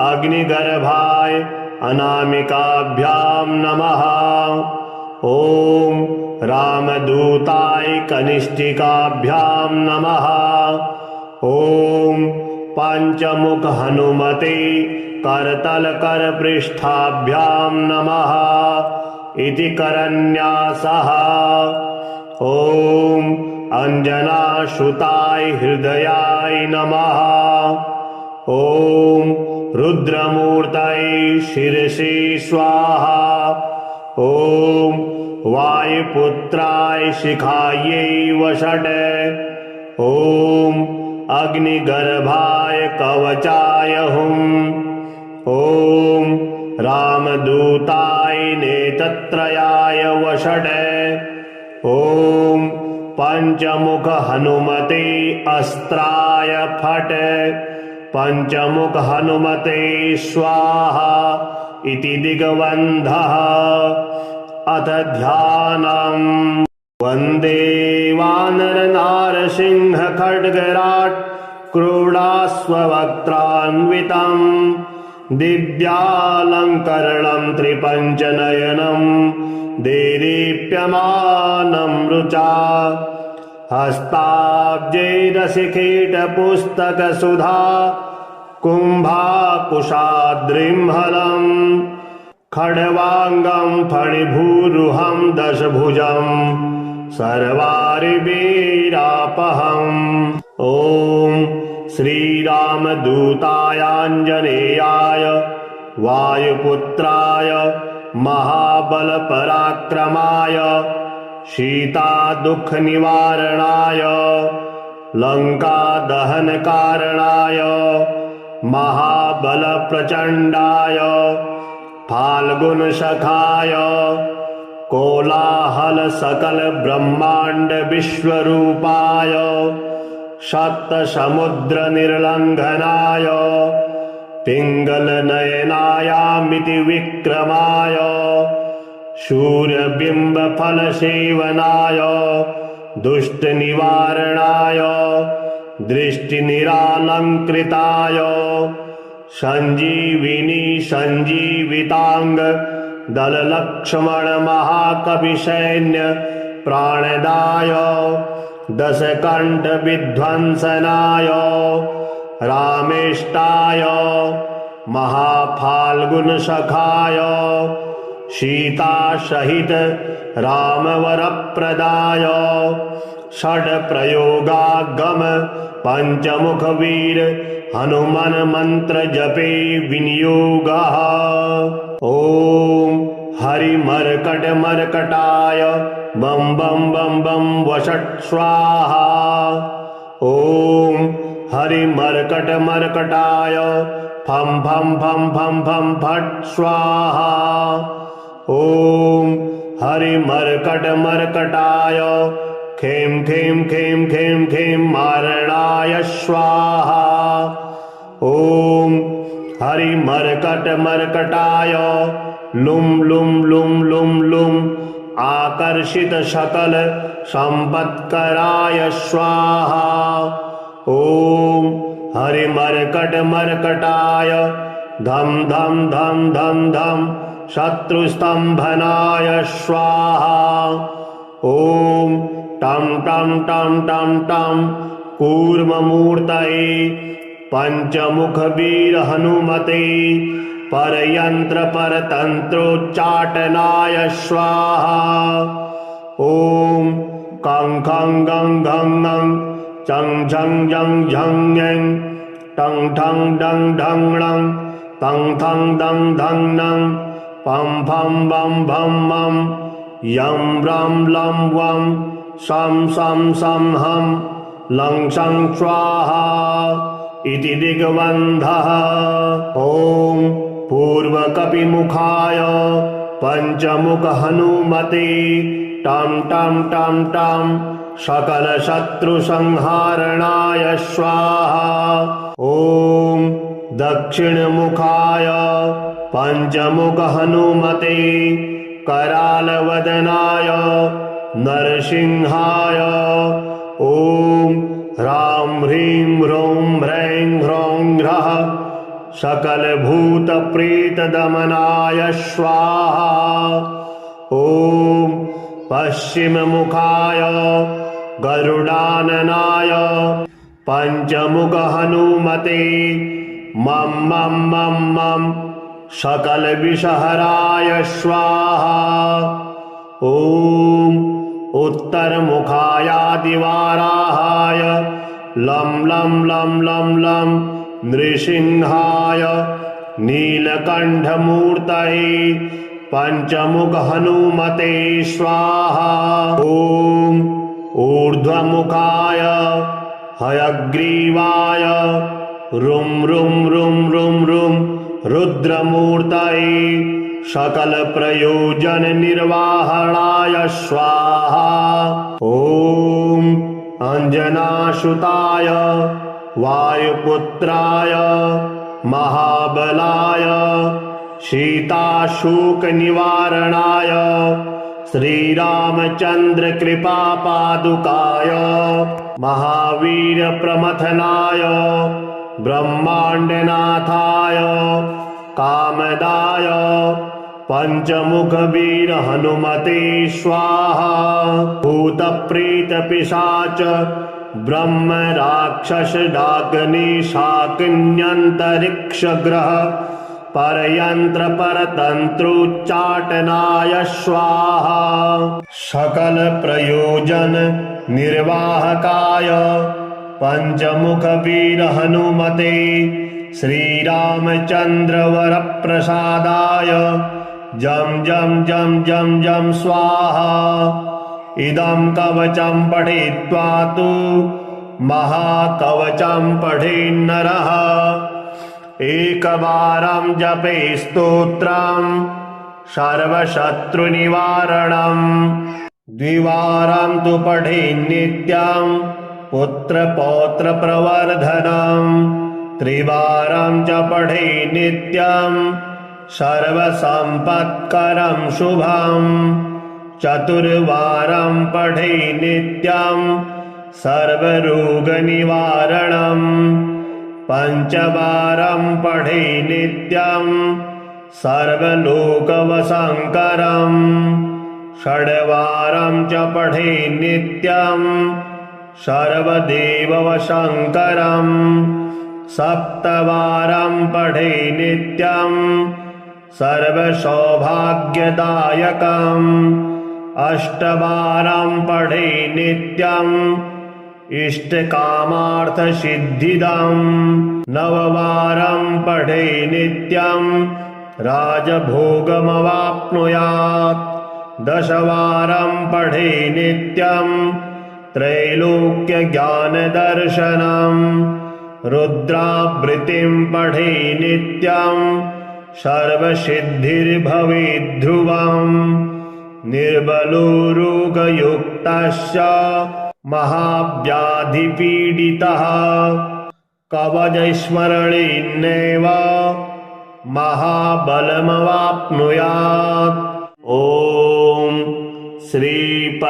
अग्निगर्भाय अनामिकाभ्यां नमः। ॐ रामदूताय कनिष्ठिकाभ्यां नमः। ॐ पंचमुख हनुमते करतलकरपृष्ठाभ्यां नमः इति करन्यासः। ॐ अंजनासुताय हृदयाय नमः। ॐ रुद्रमूर्तये शिरसि स्वाहा। ॐ वायुपुत्राय शिखायै वषट्। ॐ अग्निगर्भाय कवचाय हुम्। ॐ रामदूताय नेत्रत्रयाय वषट्। ॐ पंचमुख हनुमते अस्त्राय फट्। पंचमुख हनुमते स्वाहा इति दिग्बन्धः। अथ ध्यानम्। वन्दे वानरनारसिंह खड्गराट् क्रोडास्ववक्त्रान्वितम् दिव्यालङ्करणं त्रिपञ्चनयनं देदीप्यमानं रुचा। हस्ताब्जैरसिकीटपुस्तकसुधा कुम्भाकुशाद्रिम्हलम् खड्वाङ्गं फणिभूरुहं दशभुजं सर्वारिवीरापहम्। ॐ श्रीरामदूतायाञ्जनेयाय वायुपुत्राय महाबलपराक्रमाय सीतादुःखनिवारणाय लङ्कादहनकारणाय महाबलप्रचण्डाय फाल्गुनसखाय कोलाहल सकल ब्रह्मांड विश्वरूपाय सप्तसमुद्र निर्लंघनाय पिंगलनयनायामिति विक्रमाय सूर्यबिंबफलसेवनाय दुष्टनिवारणाय दृष्टिनिरालंकृताय संजीविनी संजीवितांग दललक्ष्मण महाकविसैन्य प्राणदाय दशकंठ विध्वंसनाय रामेष्टाय महाफाल्गुनसखाय सीता सहित रामवरप्रदाय षड्प्रयोगागम पंचमुख वीर हनुमान मंत्र जपे विनियोगः। ॐ हरिमर्कट मर्कटाय बम बम बम बम वषट् स्वाहा। ॐ हरिमर्कट मर्कटाय फम फम फम फम फम फट् स्वाहा। ॐ हरिमर्कट मर्कटाय खेम खेम खेम खेम खेम मारणाय स्वाहा। ॐ हरिमर्कट मर्कटाय लुम लुम लुम लुम लुम आकर्षित सकल संपत्कराय स्वाहा। ॐ हरिमर्कट मर्कटाय धम धम धम धम धम शत्रुस्तंभनाय स्वाहा। ॐ टम टम टम टम टम कूर्ममूर्तये पंचमुख वीर हनुमते परयंत्र परतंत्रोच्चाटनाय स्वाहा। ॐ कं खं गं घं ङं चं झं झं झं ङं टं ठं डं ढं णं तं थं दं धं नं पं फं बं भं मं यं रं लं वं शं शं शं हं लं शं स्वाहा इति दिग्बन्धः। ॐ पूर्वकपिमुखाय पंचमुख हनुमते टं टं टं टं सकल शत्रु संहारणाय स्वाहा। ॐ दक्षिणमुखाय पंचमुख हनुमते करालवदनाय नरसिंहाय ॐ ह्रां ह्रीं ह्रौं ह्रैं ह्रौं ह्रः सकल भूत प्रेत दमनाय स्वाहा। ॐ पश्चिम मुखाय गरुडाननाय पंचमुख हनुमते मम मम मम मम सकल विषहराय स्वाहा। ॐ उत्तरमुखायादिवाराहाय लं लं लं लं लं नृसिंहाय नीलकण्ठमूर्तये पंचमुख हनुमते स्वाहा। ॐ ऊर्ध्वमुखाय हयग्रीवाय रुं रुं रुं रुं रुं रुद्रमूर्तये सकल प्रयोजन निर्वाहणाय स्वाहा। ॐ अंजनासुताय वायुपुत्राय महाबलाय सीताशोक निवारणाय श्रीरामचंद्र कृपा पादुकाय महावीर प्रमथनाय ब्रह्मांडनाथाय कामदाय पंचमुख वीर हनुमते स्वाहा। भूत प्रेत पिशाच ब्रह्म राक्षस डाकिनी शाकिन्यंतरिक्ष ग्रह परयंत्र परतंत्रोच्चाटनाय स्वाहा। सकल प्रयोजन निर्वाहकाय पंचमुख वीर हनुमते श्रीरामचंद्र वर प्रसादाय जम जम जम जम जम स्वाहा। इदं कवचं पठित्वा तु महाकवचं पठेन्नरः एकवारं जपे स्तोत्रं सर्वशत्रुनिवारणं द्विवारं तु पठेन्नित्यं पुत्रपौत्रप्रवर्धनं त्रिवारं च पठेन्नित्यं सर्वसम्पत्करं शुभं चतुर्वारं पठेन्नित्यं सर्वरोगनिवारणं पंचवारं पठेन्नित्यं सर्वलोकवशङ्करं षड्वारं च पठेन्नित्यं सर्वदेववशङ्करं सप्तवारं पठेन्नित्यं सर्वसौभाग्यदायकम् अष्टवारं पठेन्नित्यं इष्टकामार्थसिद्धिदं नववारं पठेन्नित्यं राजभोगमवाप्नुयात् दशवारं पठेन्नित्यं त्रैलोक्यज्ञानदर्शनं रुद्रावृत्तिं पठेन्नित्यं सर्वसिद्धिर्भवेद्ध्रुवम् निर्बलो रोगयुक्तश्च महाव्याधिपीडितः कवचस्मरणेनैव महाबलमवाप्नुयात्। ॐ श्रीपञ्चवदनाय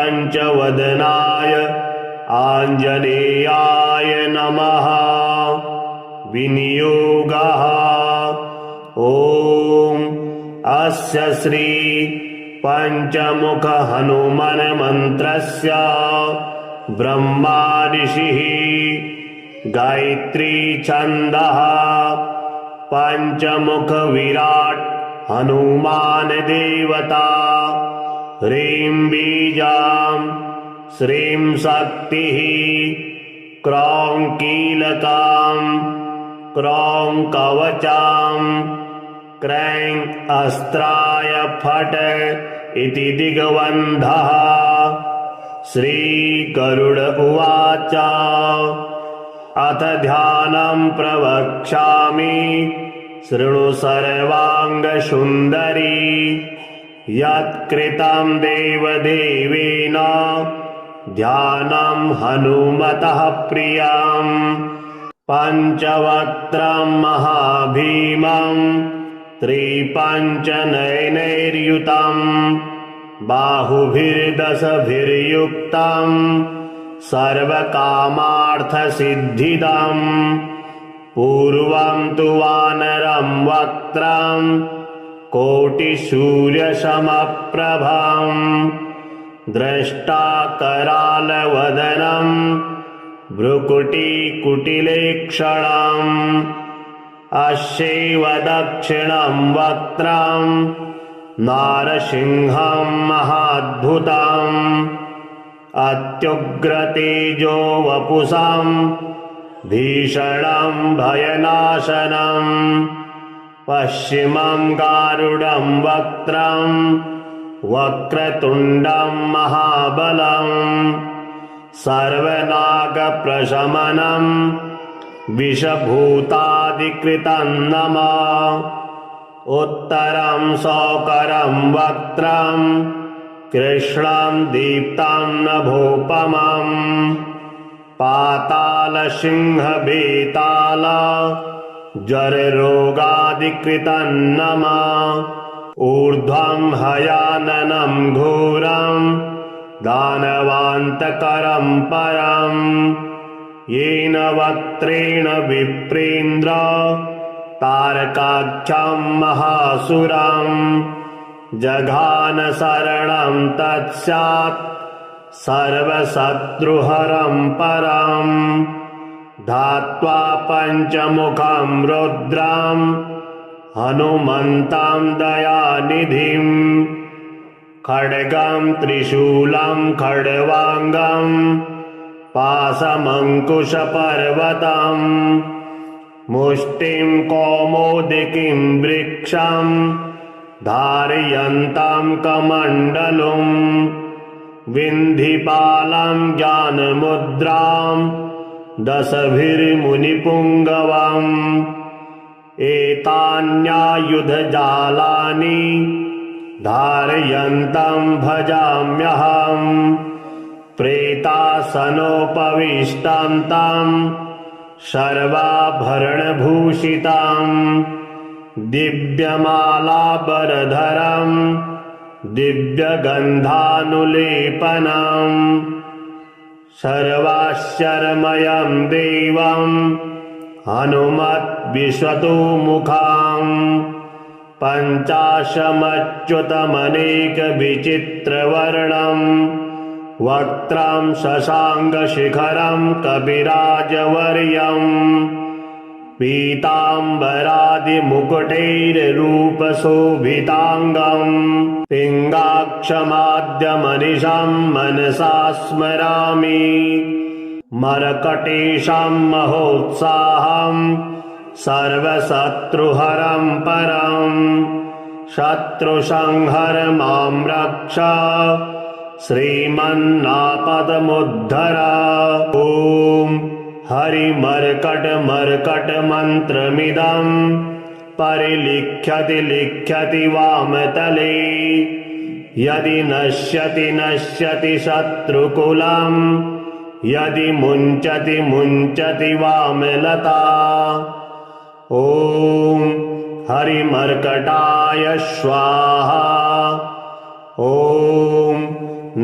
आञ्जनेयाय नमः। विनियोगः ॐ अस्य श्री पंचमुख हनुमन मंत्रस्य ब्रह्मा ऋषिः गायत्री छन्दः पंचमुख विराट हनुमान देवता ह्रीं बीजां श्रीं शक्तिः क्रौं कीलकां क्रौं कवचां क्रैं अस्त्राय फट् इति दिग्बन्धः। श्रीगरुड उवाच अथ ध्यानं प्रवक्ष्यामि शृणु सर्वाङ्गसुन्दरी यत्कृतं देवदेवेन ध्यानं हनुमतः प्रियं पञ्चवक्त्रं महाभीमं त्रिपञ्चनयनैर्युतं बाहुभिर्दशभिर्युक्तं सर्वकामार्थसिद्धिदं पूर्वं तु वानरं वक्त्रं कोटिसूर्यसमप्रभं द्रष्टाकरालवदनं भ्रुकुटिकुटिलेक्षणम् अस्यैव दक्षिणं वक्त्रं नारसिंहं महाद्भुतं अत्युग्रतेजो वपुषां भीषणं भयनाशनं पश्चिमं गारुडं वक्त्रं वक्रतुण्डं महाबलं सर्वनागप्रशमनं विषभूतादिकृतं नमः उत्तरं सौकरं वक्त्रं कृष्णं दीप्तं नभोपमं पातालसिंहभेताल जररोगादिकृतं नमः ऊर्ध्वं हयाननं घोरं दानवान्तकरं परं येन वक्त्रेण विप्रेन्द्र तारकाख्यं महासुरं जघान शरणं तत्स्यात् सर्वशत्रुहरं परं धात्वा पञ्चमुखं रुद्रं हनुमन्तं दयानिधिं खड्गं त्रिशूलं खड्वाङ्गं पाशमङ्कुशपर्वतम् मुष्टिं कौमोदिकीं वृक्षं धारयन्तं कमण्डलुं विन्धिपालं ज्ञानमुद्रां दशभिर्मुनिपुङ्गवम् एतान्यायुधजालानि धारयन्तं भजाम्यहम् प्रेतासनोपविष्टां तं सर्वाभरणभूषितां दिव्यमालाबरधरं दिव्यगन्धानुलेपनं सर्वाश्चर्यमयं देवं हनुमद्विश्वतोमुखं पञ्चाशमच्युतमनेकविचित्रवर्णं वक्त्रं शशाङ्कशिखरं कविराजवर्यं पीताम्बरादिमुकुटैर्रूपशोभिताङ्गं पिङ्गाक्षमाद्यमनिशं मनसा स्मरामि मरकटेशं महोत्साहं सर्वशत्रुहरं परं शत्रुसंहर मां रक्ष श्रीमन्नापदमुद्धर ॐ हरिमर्कटमर्कटमन्त्रमिदं परिलिख्यति लिख्यति वामतले यदि नश्यति नश्यति शत्रुकुलं यदि मुञ्चति मुञ्चति वामलता ॐ हरिमर्कटाय स्वाहा ॐ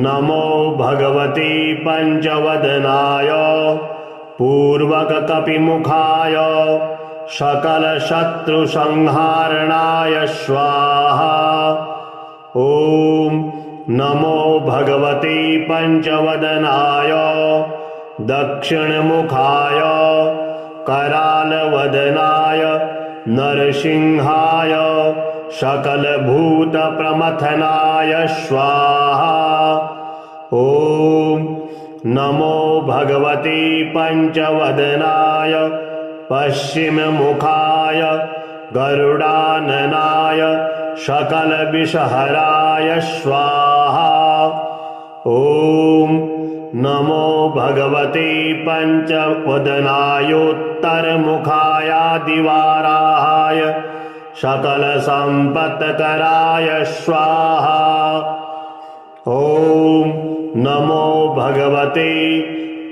नमो भगवते पञ्चवदनाय पूर्वककपिमुखाय सकलशत्रुसंहारणाय स्वाहा ॐ नमो भगवते पञ्चवदनाय दक्षिणमुखाय करालवदनाय नरसिंहाय सकलभूतप्रमथनाय स्वाहा ॐ नमो भगवते पञ्चवदनाय पश्चिममुखाय गरुडाननाय सकलविषहराय स्वाहा ॐ नमो भगवते पञ्चवदनायोत्तरमुखायादिवाराहाय सकलसम्पत्कराय स्वाहा ॐ नमो भगवते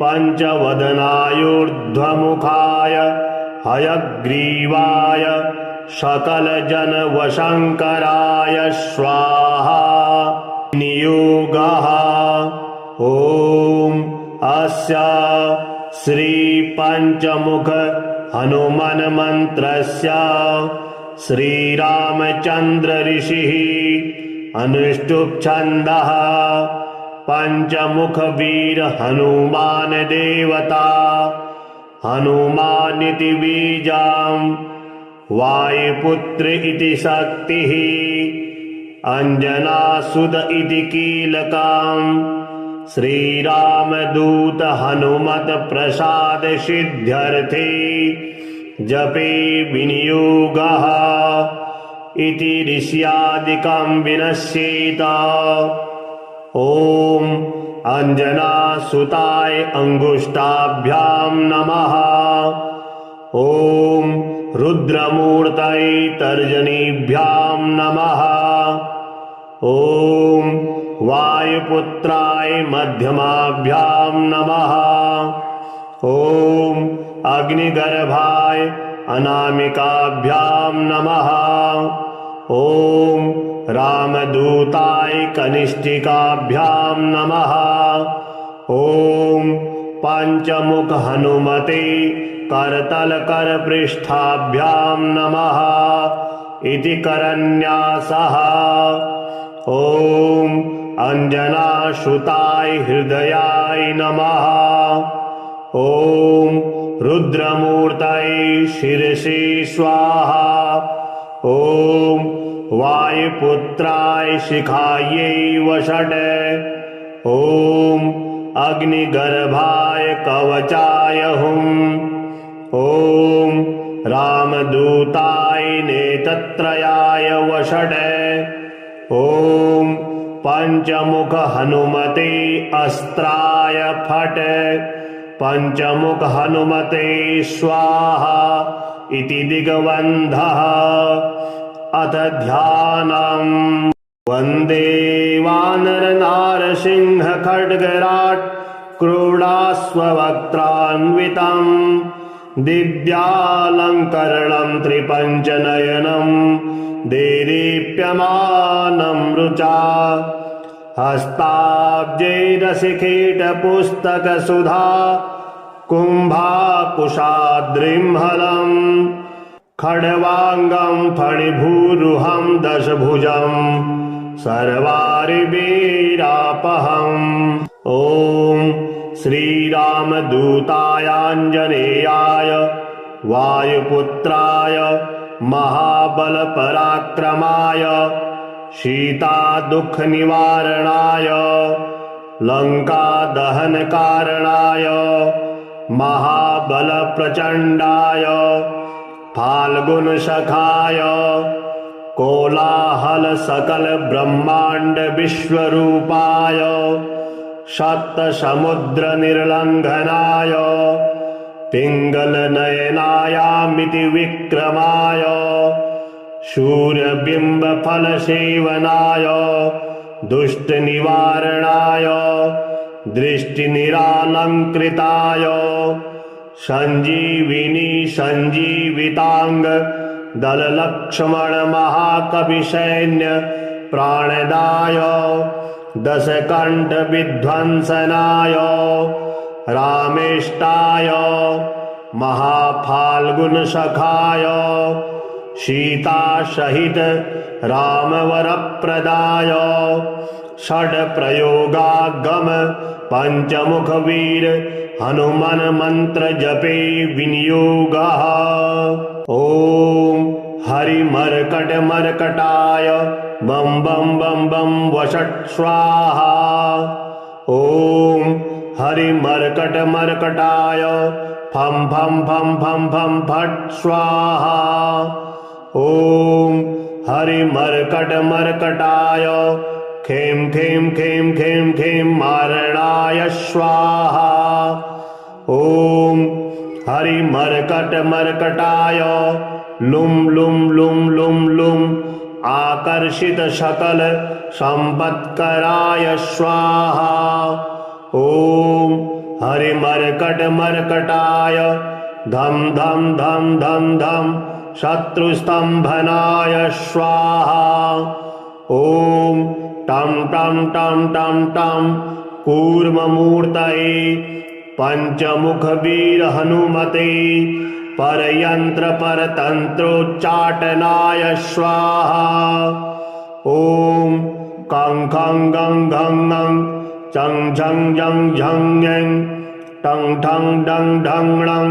पञ्चवदनायोर्ध्वमुखाय हयग्रीवाय सकलजनवशङ्कराय स्वाहा नियोगः ॐ अस्य श्रीपञ्चमुख हनुमन्मन्त्रस्य श्रीरामचन्द्र ऋषिः अनुष्टुप्-छन्दः पञ्चमुखवीर हनुमान देवता हनुमानिति बीजं वायुपुत्र इति शक्तिः अंजनासुत इति कीलकम् श्रीरामदूत हनुमत प्रसाद सिद्ध्यर्थे जपे विनियोगः इति ऋष्यादिकं विनश्येत। ॐ अंजनासुताय अंगुष्ठाभ्यां नमः। ॐ रुद्रमूर्तये तर्जनीभ्यां नमः। ॐ वायुपुत्राय मध्यमाभ्यां नमः। ॐ अग्निगर्भाय अनामिकाभ्यां नमः। ॐ रामदूताय कनिष्ठिकाभ्यां नमः। ॐ पंचमुख हनुमते करतलकरपृष्ठाभ्यां नमः इति करन्यासः। ॐ अंजनासुताय हृदयाय नमः। ॐ रुद्रमूर्तये शिरसि स्वाहा। ॐ वायुपुत्राय शिखायै वषट्। ॐ अग्निगर्भाय कवचाय हुम्। ॐ रामदूताय नेत्रत्रयाय वषट्। ॐ पंचमुख हनुमते अस्त्राय फट्। पंचमुख हनुमते स्वाहा इति दिग्बन्धः। अथ ध्यानम्। वन्दे वानरनारसिंह खड्गराट् क्रोडास्ववक्त्रान्वितम् दिव्यालङ्करणं त्रिपञ्चनयनं देदीप्यमानं रुचा। हस्ताब्जैरसिकीटपुस्तकसुधा कुम्भाकुशाद्रिम्हलम् खड्वाङ्गं फणिभूरुहं दशभुजं सर्वारिवीरापहम्। ॐ श्रीरामदूतायाञ्जनेयाय वायुपुत्राय महाबलपराक्रमाय सीतादुःखनिवारणाय लङ्कादहनकारणाय महाबलप्रचण्डाय फाल्गुनसखाय कोलाहल सकल ब्रह्मांड विश्वरूपाय सप्तसमुद्र निर्लंघनाय पिंगलनयनायामिति विक्रमाय सूर्यबिंबफलसेवनाय दुष्टनिवारणाय दृष्टिनिरालंकृताय संजीविनी संजीवितांग दललक्ष्मण महाकविसैन्य प्राणदाय दशकंठ विध्वंसनाय रामेष्टाय महाफाल्गुनसखाय सीता सहित रामवरप्रदाय षड्प्रयोगागम पंचमुख वीर हनुमान मंत्र जपे विनियोगः। ओम हरिमर्कट मर्कटाय बम बम बम बम वषट् स्वाहा। ओम हरिमर्कट मर्कटाय फम फम फम फम फम फट् स्वाहा। ओम हरिमर्कट मर्कटाय खेम खेम खेम खेम खेम मारणाय स्वाहा। ओम हरिमर्कट मर्कटाय लुम लुम लुम लुम लुम आकर्षित सकल संपत्कराय स्वाहा। ओम हरिमर्कट मर्कटाय धम धम धम धम धम शत्रुस्तंभनाय स्वाहा। ओम टम टम टम टम टम कूर्ममूर्तये पंचमुख वीर हनुमते परयंत्र परतंत्रोच्चाटनाय स्वाहा। ओम कं खं गं घं ङं चं झं झं झं ङं टं ठं डं ढं णं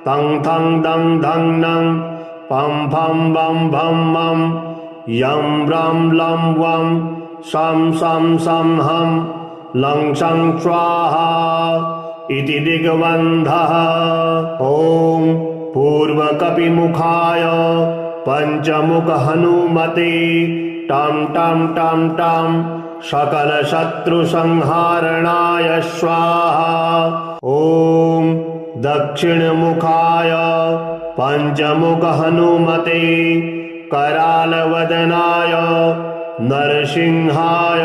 तं थं दं धं नं पं फं बं भं मं यं रं लं वं शं शं शं हं लं सं स्वाहा इति दिग्बन्धः। ॐ पूर्वकपिमुखाय पञ्चमुख हनुमते टं टं टं टं सकलशत्रुसंहारणाय स्वाहा। ॐ दक्षिणमुखाय पञ्चमुख हनुमते करालवदनाय नरसिंहाय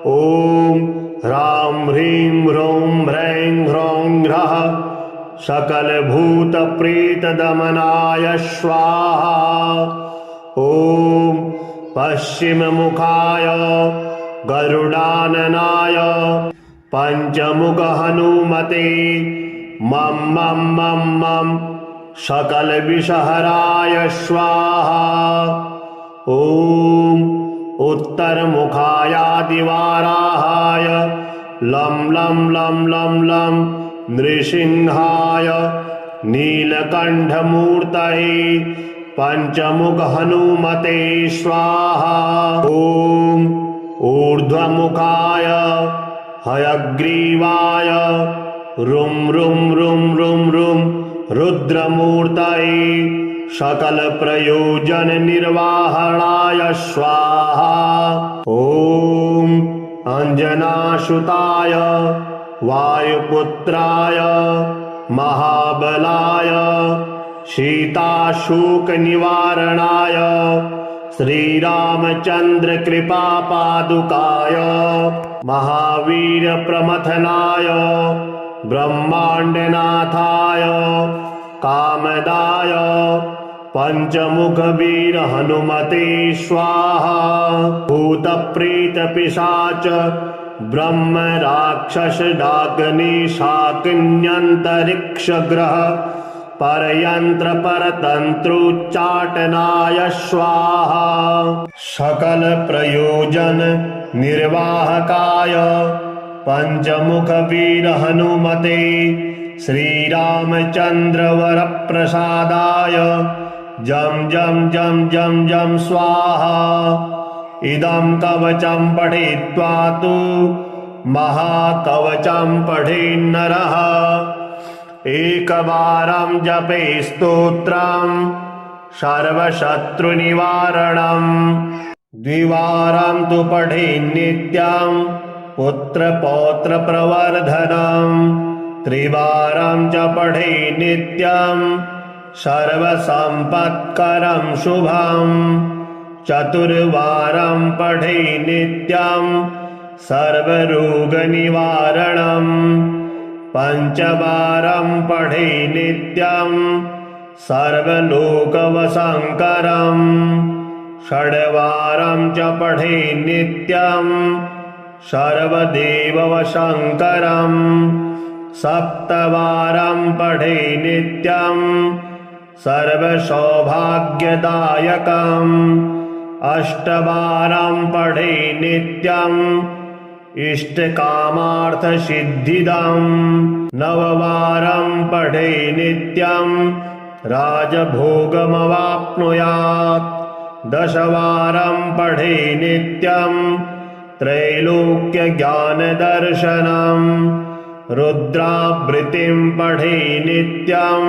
ॐ ह्रां ह्रीं ह्रौं ह्रैं ह्रौं ह्रः सकलभूतप्रेतदमनाय स्वाहा। ॐ पश्चिममुखाय गरुडाननाय पञ्चमुख हनुमते मं मं मं मं सकलविषहराय स्वाहा। ॐ उत्तरमुखायादिवाराहाय लं लं लं लं लं नृसिंहाय नीलकण्ठमूर्तये पञ्चमुख हनुमते स्वाहा। ॐ ऊर्ध्वमुखाय हयग्रीवाय रुं रुं रुं रुं रुं रुद्रमूर्तये सकलप्रयोजननिर्वाहणाय स्वाहा। ॐ अञ्जनासुताय वायुपुत्राय महाबलाय सीताशोकनिवारणाय श्रीरामचन्द्रकृपापादुकाय महावीरप्रमथनाय ब्रह्माण्डनाथाय कामदाय पञ्चमुखवीर हनुमते स्वाहा। भूतप्रेतपिशाच ब्रह्म राक्षस डाकिनीशाकिन्यन्तरिक्षग्रह परयन्त्र परतन्त्रोच्चाटनाय स्वाहा। सकल प्रयोजन निर्वाहकाय पञ्चमुखवीर हनुमते श्रीरामचन्द्र वरप्रसादाय जं जं जं जं जं स्वाहा। इदं कवचं पठित्वा तु महाकवचं पठेन्नरः एकवारं जपे स्तोत्रं सर्वशत्रुनिवारणं द्विवारं तु पठेन्नित्यं पुत्रपौत्रप्रवर्धनं त्रिवारं च पठेन्नित्यं सर्वसम्पत्करं शुभं चतुर्वारं पठेन्नित्यं सर्वरोगनिवारणं पञ्चवारं पठेन्नित्यं सर्वलोकवशङ्करं षड्वारं च पठेन्नित्यं सर्वदेववशङ्करं सप्तवारं पठेन्नित्यं सर्वसौभाग्यदायकम् अष्टवारं पठेन्नित्यं इष्टकामार्थसिद्धिदम् नववारं पठेन्नित्यं राजभोगमवाप्नुयात् दशवारं पठेन्नित्यं त्रैलोक्यज्ञानदर्शनम् रुद्रावृत्तिं पठेन्नित्यं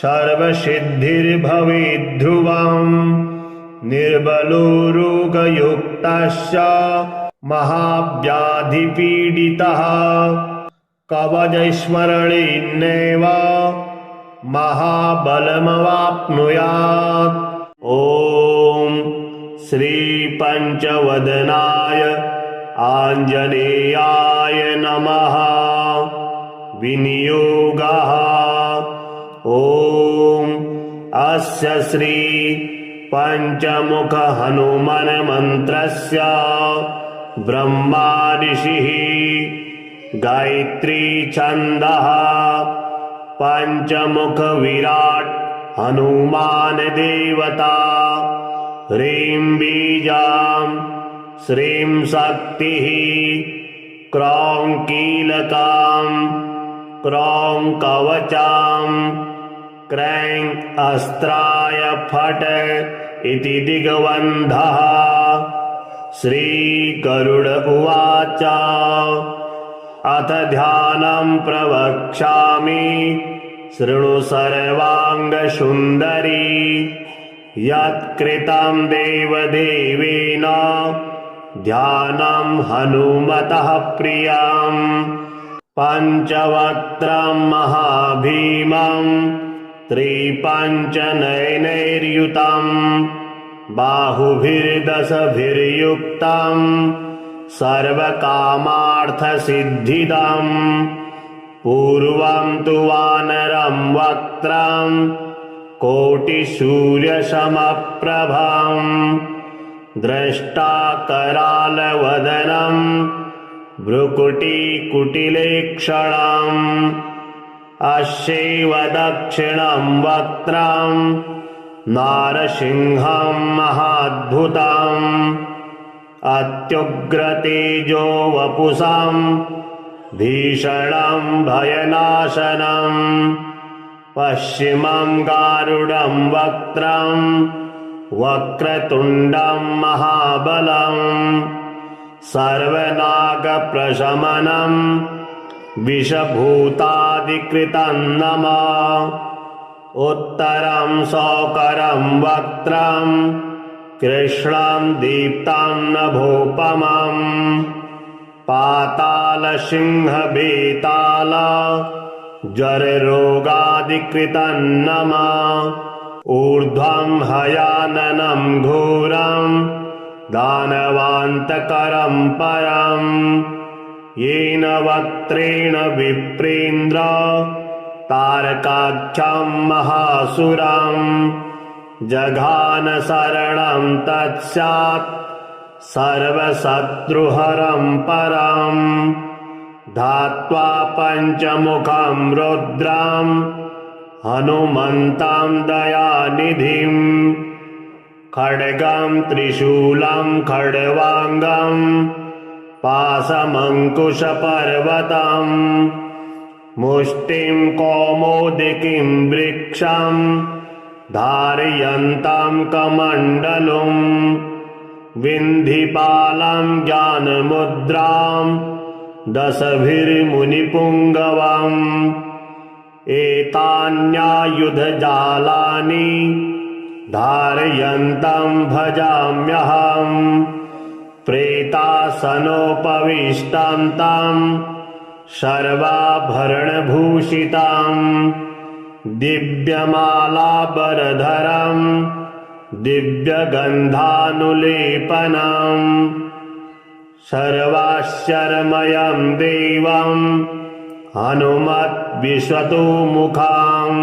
सर्वसिद्धिर्भवेद्ध्रुवम् निर्बलो रोगयुक्तश्च महाव्याधिपीडितः कवचस्मरणेनैव महाबलमवाप्नुयात्। ॐ श्रीपञ्चवदनाय आञ्जनेयाय नमः। विनियोगः ॐ अस्य श्री पञ्चमुख हनुमन् मन्त्रस्य ब्रह्मा ऋषिः गायत्री छन्दः पञ्चमुख विराट् हनुमान् देवता ह्रीं बीजां श्रीं शक्तिः क्रौं कीलकां क्रौं कवचां क्रैं अस्त्राय फट् इति दिग्बन्धः श्रीगरुड उवाच अथ ध्यानं प्रवक्ष्यामि शृणु सर्वाङ्गसुन्दरी यत्कृतं देवदेवेन ध्यानं हनुमतः प्रियम् पञ्चवक्त्रं महाभीमं त्रिपञ्चनयनैर्युतं बाहुभिर्दशभिर्युक्तं सर्वकामार्थसिद्धिदम् पूर्वं तु वानरं वक्त्रं कोटिसूर्यसमप्रभम् द्रष्टाकरालवदनं भ्रुकुटिकुटिलेक्षणम् अस्यैव दक्षिणं वक्त्रं नारसिंहं महाद्भुतम् अत्युग्रतेजो वपुषं भीषणं भयनाशनम् पश्चिमं गारुडं वक्त्रं वक्रतुण्डं महाबलम् सर्वनागप्रशमनं विषभूतादिकृतं नमः उत्तरं सौकरं वक्त्रं कृष्णं दीप्तं नभोपमम् पातालसिंहबेताल ज्वररोगादिकृतं नमः ऊर्ध्वं हयाननं घोरं दानवान्तकरं परम् येन वक्त्रेण विप्रेन्द्र तारकाख्यं महासुरं जघान शरणं तत्स्यात् सर्वशत्रुहरं परम् धात्वा पञ्चमुखं रुद्रं हनुमन्तं दयानिधिं खड्गं त्रिशूलं खड्वाङ्गं पाशमङ्कुशपर्वतम् मुष्टिं कौमोदिकीं वृक्षं धारयन्तं कमण्डलुं विन्धिपालं ज्ञानमुद्रां दशभिर्मुनिपुङ्गवम् एतान्यायुधजालानि धारयन्तं भजाम्यहम् प्रेतासनोपविष्टं तं सर्वाभरणभूषितं दिव्यमालाबरधरं दिव्यगन्धानुलेपनं सर्वाश्चर्यमयं देवं हनुमद्विश्वतोमुखम्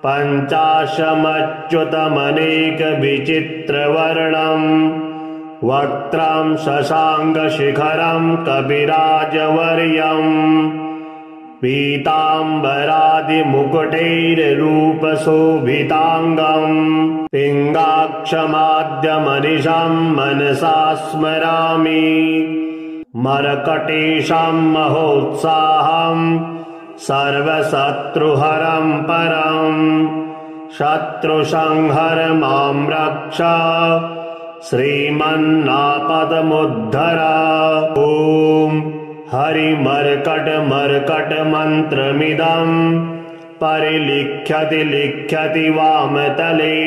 पञ्चाशमच्युतमनेकविचित्रवर्णं वक्त्रं शशाङ्कशिखरं कविराजवर्यम् पीताम्बरादिमुकुटैर्रूपशोभिताङ्गम् पिङ्गाक्षमाद्यमनिशं मनसा स्मरामि मरकटेशं महोत्साहं सर्वशत्रुहरं परं शत्रुसंहर मां रक्ष श्रीमन्नापदमुद्धर ॐ हरिमर्कटमर्कटमन्त्रमिदं परिलिख्यति लिख्यति वामतले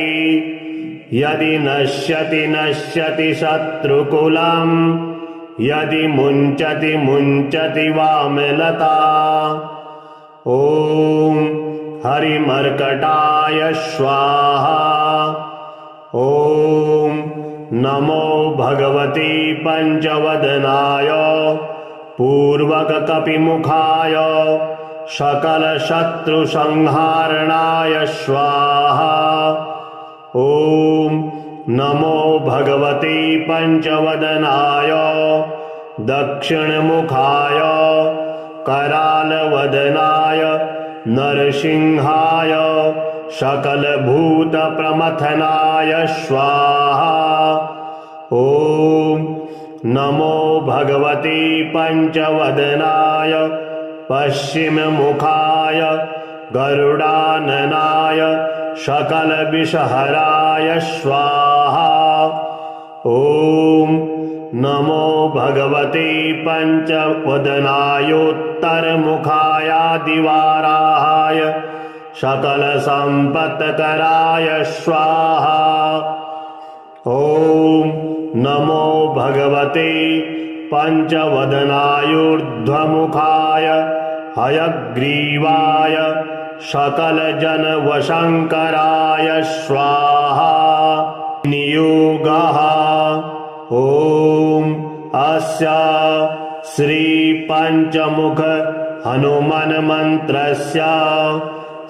यदि नश्यति नश्यति शत्रुकुलं यदि मुञ्चति मुञ्चति वामलता ॐ हरिमर्कटाय स्वाहा ॐ नमो भगवते पञ्चवदनाय पूर्वककपिमुखाय सकलशत्रुसंहारणाय स्वाहा ॐ नमो भगवते पञ्चवदनाय दक्षिणमुखाय करालवदनाय नरसिंहाय सकलभूतप्रमथनाय स्वाहा ॐ नमो भगवते पञ्चवदनाय पश्चिममुखाय गरुडाननाय सकलविषहराय स्वाहा ॐ नमो भगवते पञ्चवदनायोत्तरमुखायादिवाराहाय सकलसम्पत्कराय स्वाहा। ॐ नमो भगवते पञ्चवदनायूर्ध्वमुखाय हयग्रीवाय सकलजनवशङ्कराय स्वाहा। नियोगः। ॐ अस्य श्रीपञ्चमुख हनुमन्मन्त्रस्य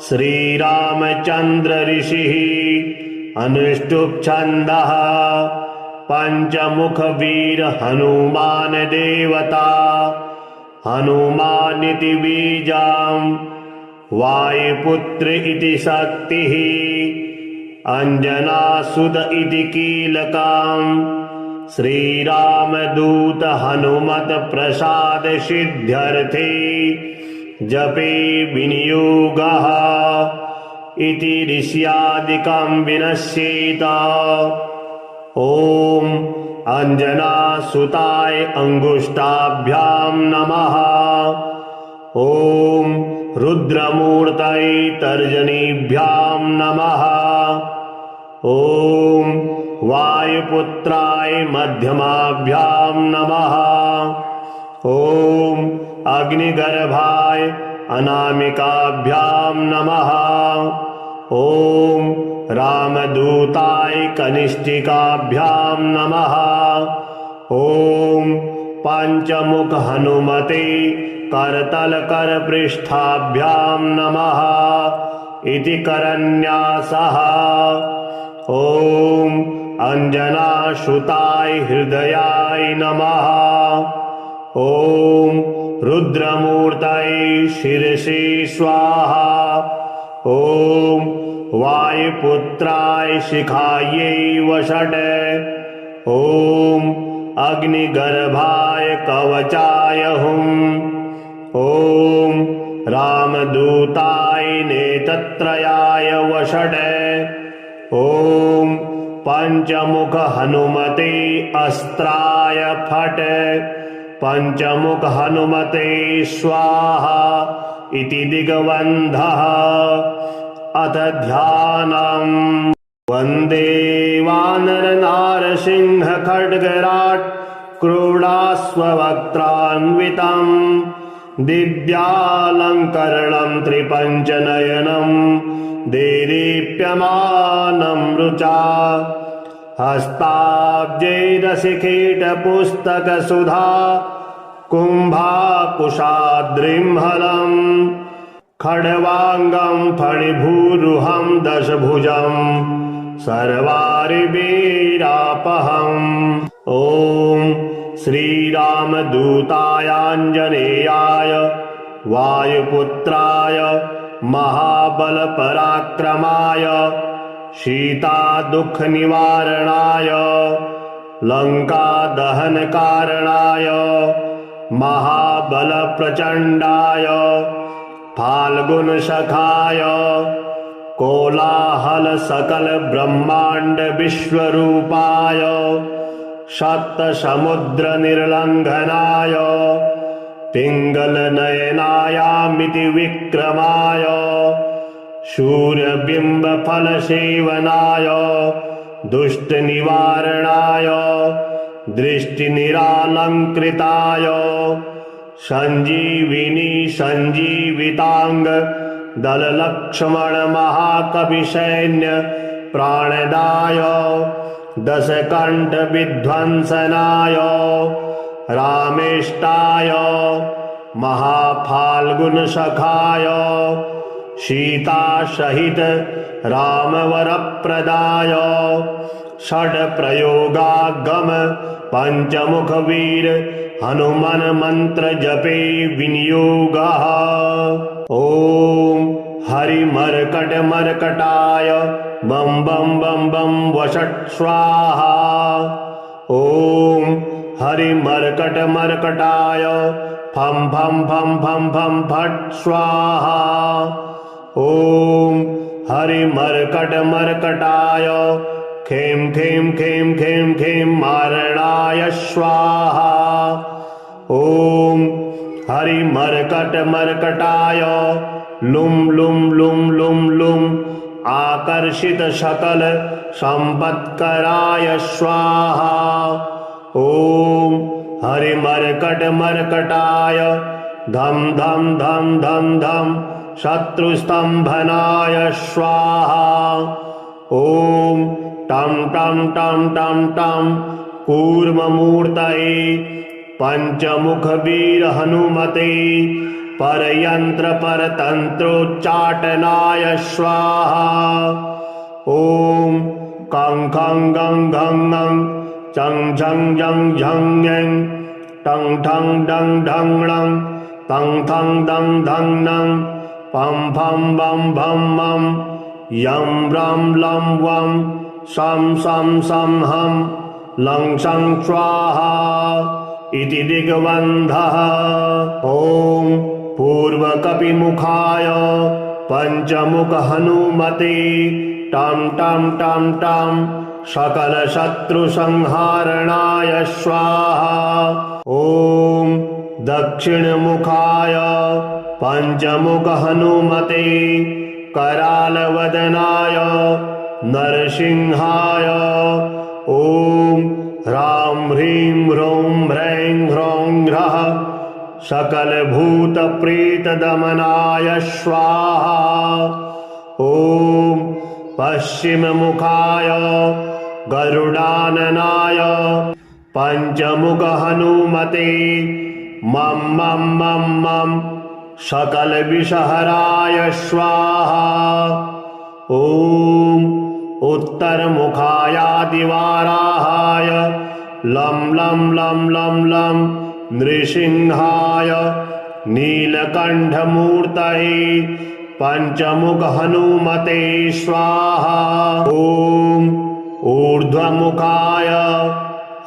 श्रीरामचन्द्र ऋषिः अनुष्टुप् छन्दः पञ्चमुख वीर हनुमान देवता हनुमानिति बीजां वायुपुत्र इति शक्तिः अंजनासुत इति कीलकाम् श्रीरामदूत हनुमत प्रसाद सिद्ध्यर्थे जपे विनियोगः इति ऋष्यादिकं विनश्येत। ॐ अंजनासुताय अंगुष्ठाभ्यां नमः। ॐ रुद्रमूर्तये तर्जनीभ्यां नमः। ॐ वायुपुत्राय मध्यमाभ्यां नमः। ॐ अग्निगर्भाय अनामिकाभ्यां नमः। ॐ रामदूताय कनिष्ठिकाभ्यां नमः। ॐ पञ्चमुख हनुमते करतलकरपृष्ठाभ्यां नमः इति करन्यासः। ॐ अंजनासुताय हृदयाय नमः। ॐ रुद्रमूर्तये शिरसे स्वाहा। ॐ वायुपुत्राय शिखायै वषट्। ॐ अग्निगर्भाय कवचाय हुम्। ॐ रामदूताय नेत्रत्रयाय वषट्। ॐ पञ्चमुख हनुमते अस्त्राय फट्। पञ्चमुख हनुमते स्वाहा इति दिग्बन्धः। अथ ध्यानम्। वन्दे वानरनारसिंह खड्गराट् क्रोडास्ववक्त्रान्वितम् दिव्यालङ्करणं त्रिपञ्चनयनं देदीप्यमानं रुचा। हस्ताब्जैरसिकीटपुस्तकसुधा कुम्भाकुशाद्रिम्हलम् खड्वाङ्गं फणिभूरुहं दशभुजं सर्वारिवीरापहम्। ॐ श्रीरामदूतायाञ्जनेयाय वायुपुत्राय महाबलपराक्रमाय सीतादुःखनिवारणाय लङ्कादहनकारणाय महाबलप्रचण्डाय फाल्गुनसखाय कोलाहलसकलब्रह्माण्डविश्वरूपाय सप्तसमुद्रनिर्लङ्घनाय पिङ्गलनयनायामिति विक्रमाय सूर्यबिम्बफलसेवनाय दुष्टनिवारणाय दृष्टिनिरालङ्कृताय सञ्जीविनी सञ्जीविताङ्ग दललक्ष्मणमहाकविसैन्य प्राणदाय दशकण्ठविध्वंसनाय रामेष्टाय महाफाल्गुनसखाय सीतासहित रामवरप्रदाय षड्प्रयोगागम पञ्चमुखवीर हनुमान मंत्र जपे विनियोगः। ॐ हरिमर्कट मर्कटाय बम बम बम बम वषट् स्वाहा। ॐ हरिमर्कट मर्कटाय फम फम फम फम फम फट् स्वाहा। ॐ हरिमर्कट मर्कटाय खें खें खें खें खें मारणाय स्वाहा। ॐ हरिमर्कटमर्कटाय लुं लुं लुं लुं लुं आकर्षित सकल संपत्कराय स्वाहा। ॐ हरिमर्कटमर्कटाय धम धम धम धम धम शत्रुस्तंभनाय स्वाहा। ॐ टं टं टं टं टं कूर्ममूर्तये पंचमुखवीर हनुमते परयंत्र परतंत्रोच्चाटनाय स्वाहा। ॐ कं खं गं घं ङं चं झं झं झं ङं टं ठं डं ढं णं तं थं दं धं नं पं फं बं भं मं यं रं लं वं शं शं शं हं लं शं स्वाहा इति दिग्बन्धः। ॐ पूर्वकपिमुखाय पंचमुख हनुमते टं टं टं टं सकलशत्रुसंहारणाय स्वाहा। ॐ दक्षिणमुखाय पंचमुख हनुमते करालवदनाय नरसिंहाय ॐ ह्रां ह्रीं ह्रौं ह्रैं ह्रौं ह्रः सकलभूतप्रेतदमनाय स्वाहा। ॐ पश्चिममुखाय गरुडाननाय पंचमुख हनुमते मं मं मं मं सकलविषहराय स्वाहा। ॐ उत्तरमुखायादिवाराहाय लं लं लं लं लं नृसिंहाय नीलकण्ठमूर्तये पंचमुख हनुमते स्वाहा। ॐ ऊर्ध्वमुखाय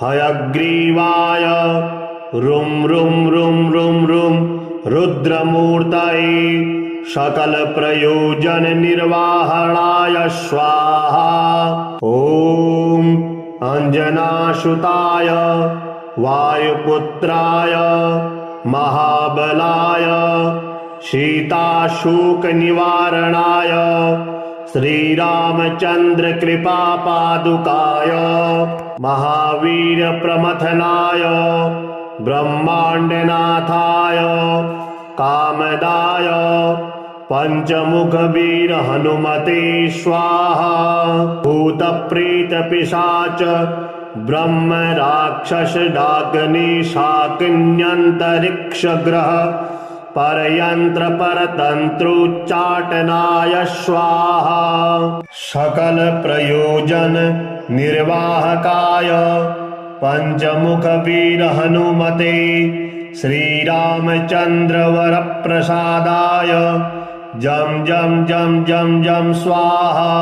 हयग्रीवाय रुं रुं रुं रुं रुं रुद्रमूर्तये सकल प्रयोजन निर्वाहणाय स्वाहा। ॐ अंजनासुताय वायुपुत्राय महाबलाय सीताशोक निवारणाय श्रीरामचंद्र कृपापादुकाय महावीर प्रमथनाय ब्रह्मांडनाथाय कामदाय पंचमुख वीर हनुमते स्वाहा। भूतप्रेत पिशाच ब्रह्म राक्षस डाकिनी शाकिन्यंतरिक्ष ग्रह परयंत्र परतंत्रोच्चाटनाय स्वाहा। सकल प्रयोजन निर्वाहकाय पंचमुख वीर हनुमते श्रीरामचंद्र वरप्रसादाय जं जं जं जं जं स्वाहा।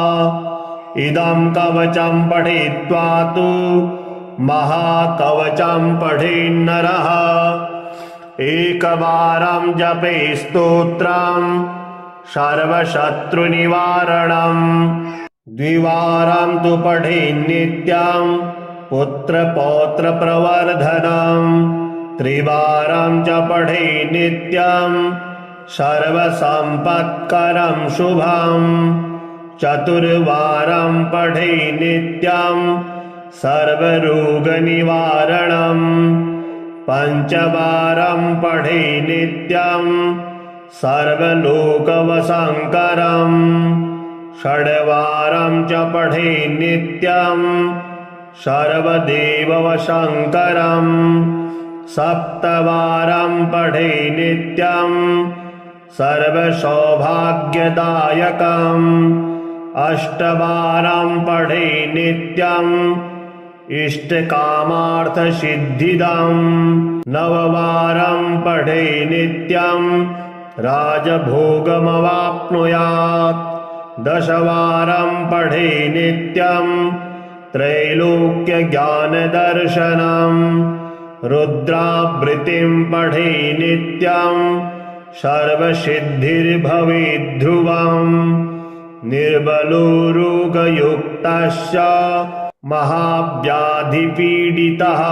इदं कवचं पठित्वा तु महाकवचं पठेन्नरः एकवारं जपे स्तोत्रं सर्वशत्रुनिवारणं द्विवारं तु पठेन्नित्यं पुत्रपौत्रप्रवर्धनं त्रिवारं च पठेन्नित्यं सर्वसम्पत्करं शुभं चतुर्वारं पठेन्नित्यं सर्वरोगनिवारणं पंचवारं पठेन्नित्यं सर्वलोकवशङ्करं षड्वारं च पठेन्नित्यं सर्वदेववशङ्करं सप्तवारं पठेन्नित्यं सर्वसौभाग्यदायकं अष्टवारं पठेन्नित्यं इष्टकामार्थसिद्धिदं नववारं पठेन्नित्यं राजभोगमवाप्नुयात् दशवारं पठेन्नित्यं त्रैलोक्यज्ञानदर्शनं रुद्रावृत्तिं पठेन्नित्यं सर्वसिद्धिर्भवेद्ध्रुवं निर्बलो रोगयुक्तश्च महाव्याधिपीडितः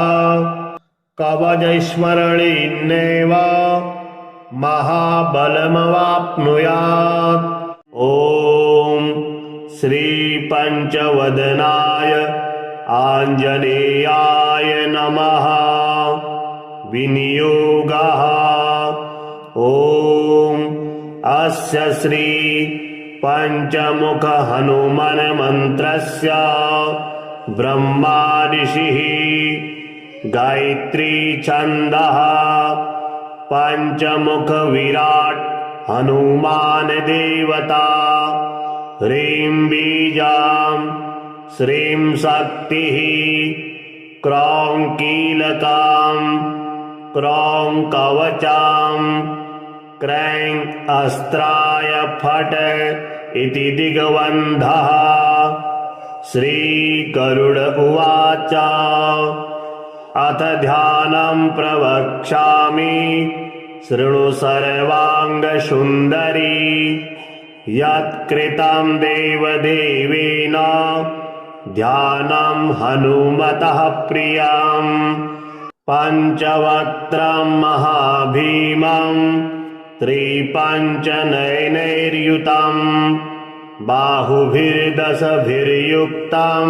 कवचस्मरणेनैव महाबलमवाप्नुयात्। ॐ श्रीपञ्चवदनाय आञ्जनेयाय नमः। विनियोगः। ॐ अस्य श्री पंचमुख हनुमन् मन्त्रस्य ब्रह्मा ऋषिः गायत्री छन्दः पंचमुख विराट हनुमान देवता ह्रीं बीजां श्रीं शक्तिः क्रौं कीलकां क्रौं कवचां क्रैं अस्त्राय फट् इति दिग्बन्धः। श्रीगरुड उवाच अथ ध्यानं प्रवक्ष्यामि शृणु सर्वाङ्गसुन्दरी यत्कृतं देवदेवेन ध्यानं हनुमतः प्रियम् पञ्चवक्त्रं महाभीमं त्रिपञ्चनयनैर्युतं बाहुभिर्दशभिर्युक्तं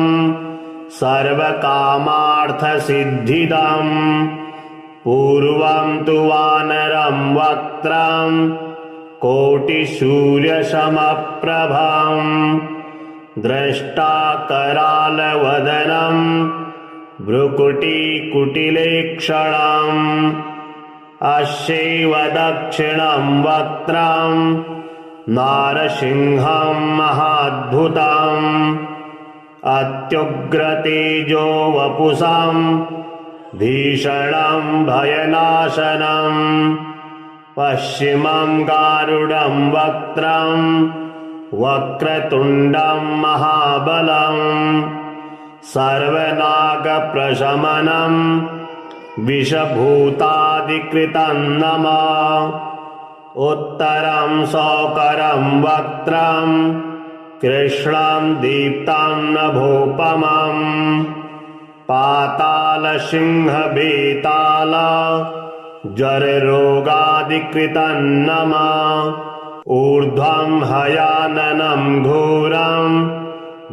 सर्वकामार्थसिद्धिदं पूर्वं तु वानरं वक्त्रं कोटिसूर्यसमप्रभं द्रष्टाकरालवदनं भ्रुकुटिकुटिलेक्षणम् अस्यैव दक्षिणं वक्त्रं नारसिंहं महाद्भुतम् अत्युग्रतेजो वपुषं भीषणं भयनाशनं पश्चिमं गारुडं वक्त्रं वक्रतुण्डं महाबलं सर्वनागप्रशमनं विषभूतादिकृतं नमः। उत्तरं सौकरं वक्त्रं कृष्णं दीप्तं नभोपमं पातालसिंहवेताल ज्वररोगादिकृतं नमः। ऊर्ध्वं हयाननं घोरं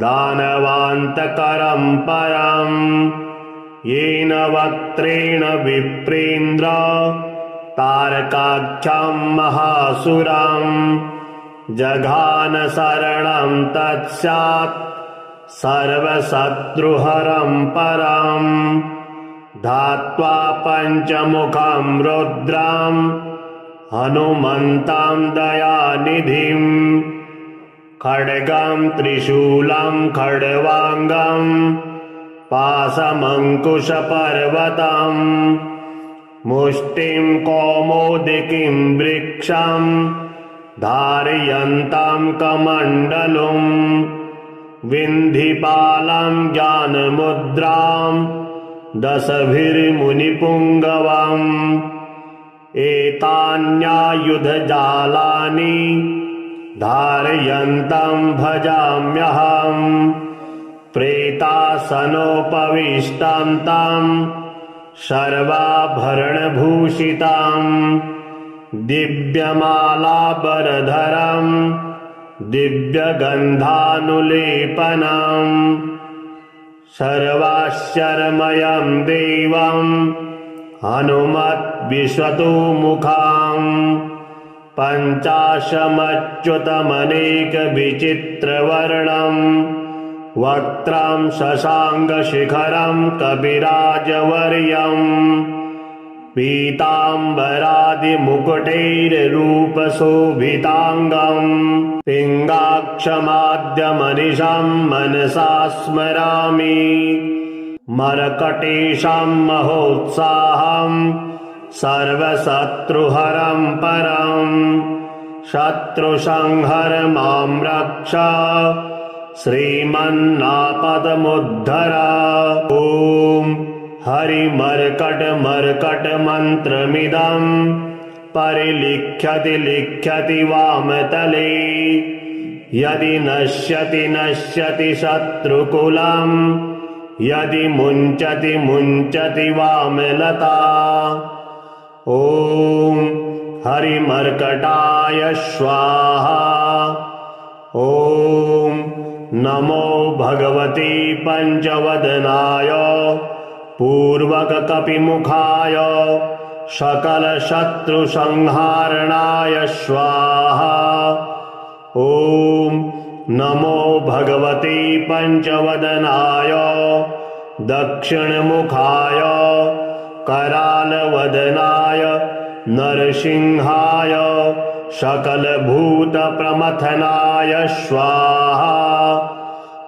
दानवान्तकरं परं येन वक्त्रेण विप्रेन्द्र तारकाख्यं महासुरं जघान शरणं तत्स्यात् सर्वशत्रुहरं परं धात्वा पञ्चमुखं रुद्रं हनुमन्तं दयानिधिं खड्गं त्रिशूलं खड्वाङ्गं पाशमङ्कुशपर्वतं मुष्टिं कौमोदकीं वृक्षं धारयन्तं कमण्डलुं विन्धिपालं ज्ञानमुद्रां दशभिर्मुनिपुङ्गवम् एतान्यायुधजालानि धारयन्तं भजाम्यहम् प्रेतासनोपविष्टां तं सर्वाभरणभूषितं दिव्यमालाबरधरं दिव्यगन्धानुलेपनं सर्वाश्चर्यमयं देवं हनुमद्विश्वतोमुखं पञ्चाशमच्युतमनेकविचित्रवर्णं वक्त्रं शशाङ्कशिखरं कविराजवर्यम् पीताम्बरादिमुकुटैर्रूपशोभिताङ्गं पिङ्गाक्षमाद्यमनिशं मनसा स्मरामि मरकटेशं महोत्साहं सर्वशत्रुहरं परं शत्रुसंहर मां रक्ष श्रीमन्नापदमुद्धर। ॐ हरिमर्कटमर्कटमन्त्रमिदं परिलिख्यति लिख्यति वामतले यदि नश्यति नश्यति शत्रुकुलम् यदि मुञ्चति मुञ्चति वामलता। ॐ हरिमर्कटाय स्वाहा। ॐ नमो भगवते पञ्चवदनाय पूर्वककपिमुखाय सकलशत्रुसंहारणाय स्वाहा। ॐ नमो भगवते पञ्चवदनाय दक्षिणमुखाय करालवदनाय नरसिंहाय सकलभूतप्रमथनाय स्वाहा।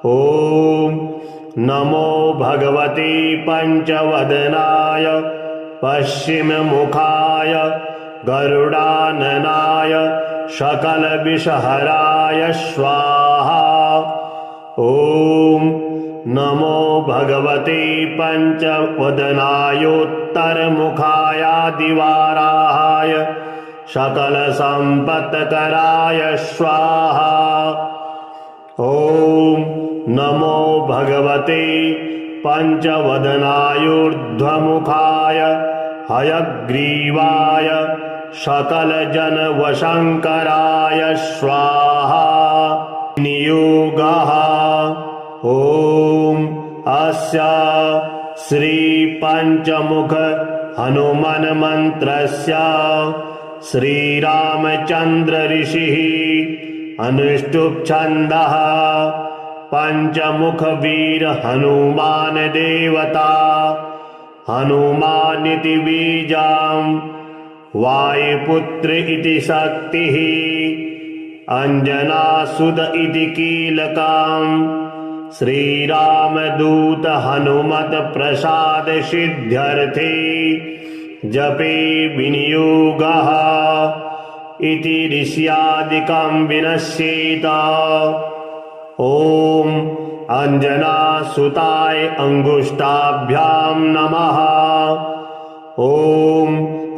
ॐ नमो भगवते पञ्चवदनाय पश्चिममुखाय गरुडाननाय सकलविषहराय स्वाहा। ॐ नमो भगवते पञ्चवदनायोत्तरमुखायादिवाराहाय सकलसम्पत्कराय स्वाहा। ॐ नमो भगवते पञ्चवदनायोर्ध्वमुखाय हयग्रीवाय सकलजनवशङ्कराय स्वाहा। नियोगः ॐ अस्य श्रीपञ्चमुख हनुमन्मन्त्रस्य श्रीरामचन्द्र ऋषिः अनुष्टुप् छन्दः पञ्चमुख वीर हनुमान देवता हनुमानिति बीजाम् वायुपुत्र इति शक्तिः अंजनासुत इति कीलकाम् श्रीरामदूत हनुमत प्रसाद सिद्ध्यर्थे जपे विनियोगः इति ऋष्यादिकं विनश्येत। ॐ अंजनासुताय अंगुष्ठाभ्यां नमः। ॐ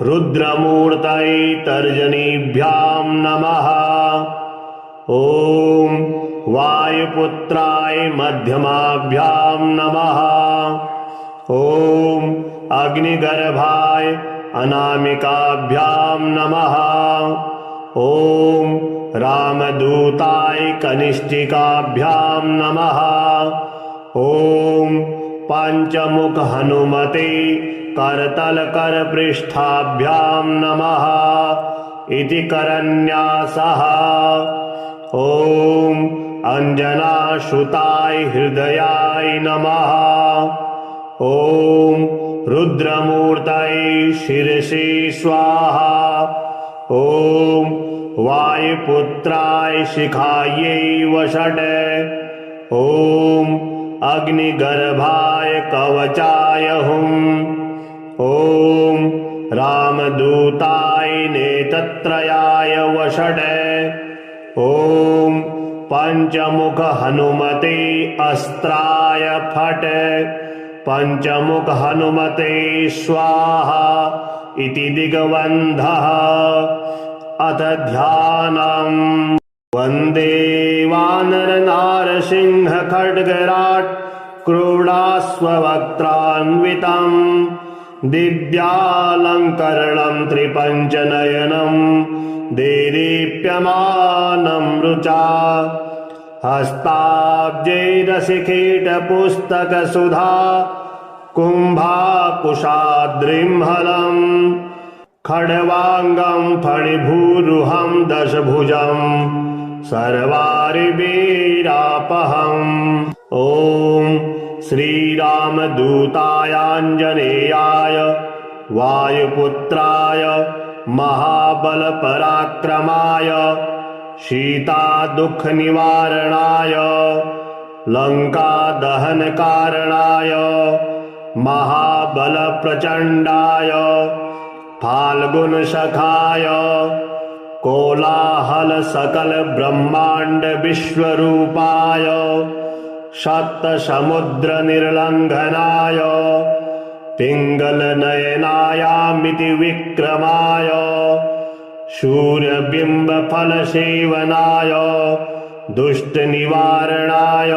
रुद्रमूर्तये तर्जनीभ्यां नमः। ॐ वायुपुत्राय मध्यमाभ्यां नमः। ॐ अग्निगर्भाय अनामिकाभ्यां नमः। ॐ रामदूताय कनिष्ठिकाभ्यां नमः। ॐ पञ्चमुख हनुमते करतलकरपृष्ठाभ्यां नमः इति करन्यासः। ॐ अंजनासुताय हृदयाय नमः। ॐ रुद्रमूर्तये शिरसि स्वाहा। ॐ वायुपुत्राय शिखायै वषट्। ॐ अग्निगर्भाय कवचाय हुम्। ॐ रामदूताय नेत्रत्रयाय वषट्। ॐ पञ्चमुख हनुमते अस्त्राय फट्। पञ्चमुख हनुमते स्वाहा इति दिग्बन्धः। अथ ध्यानम् वन्दे वानरनारसिंह खड्गराट् क्रोडास्ववक्त्रान्वितम् दिव्यालङ्करणं त्रिपञ्चनयनं देदीप्यमानं रुचा हस्ताब्जैरसिकीटपुस्तकसुधा कुम्भाकुशाद्रिम्हलम् खड्वाङ्गं फणिभूरुहं दशभुजं सर्वारिवीरापहम्। ॐ श्रीरामदूतायाञ्जनेयाय वायुपुत्राय महाबलपराक्रमाय सीतादुःखनिवारणाय लङ्कादहनकारणाय महाबलप्रचण्डाय फाल्गुनसखाय कोलाहल सकल ब्रह्मांड विश्वरूपाय सप्तसमुद्र निर्लंघनाय पिंगलनयनायामिति विक्रमाय सूर्यबिंब फल सेवनाय दुष्टनिवारणाय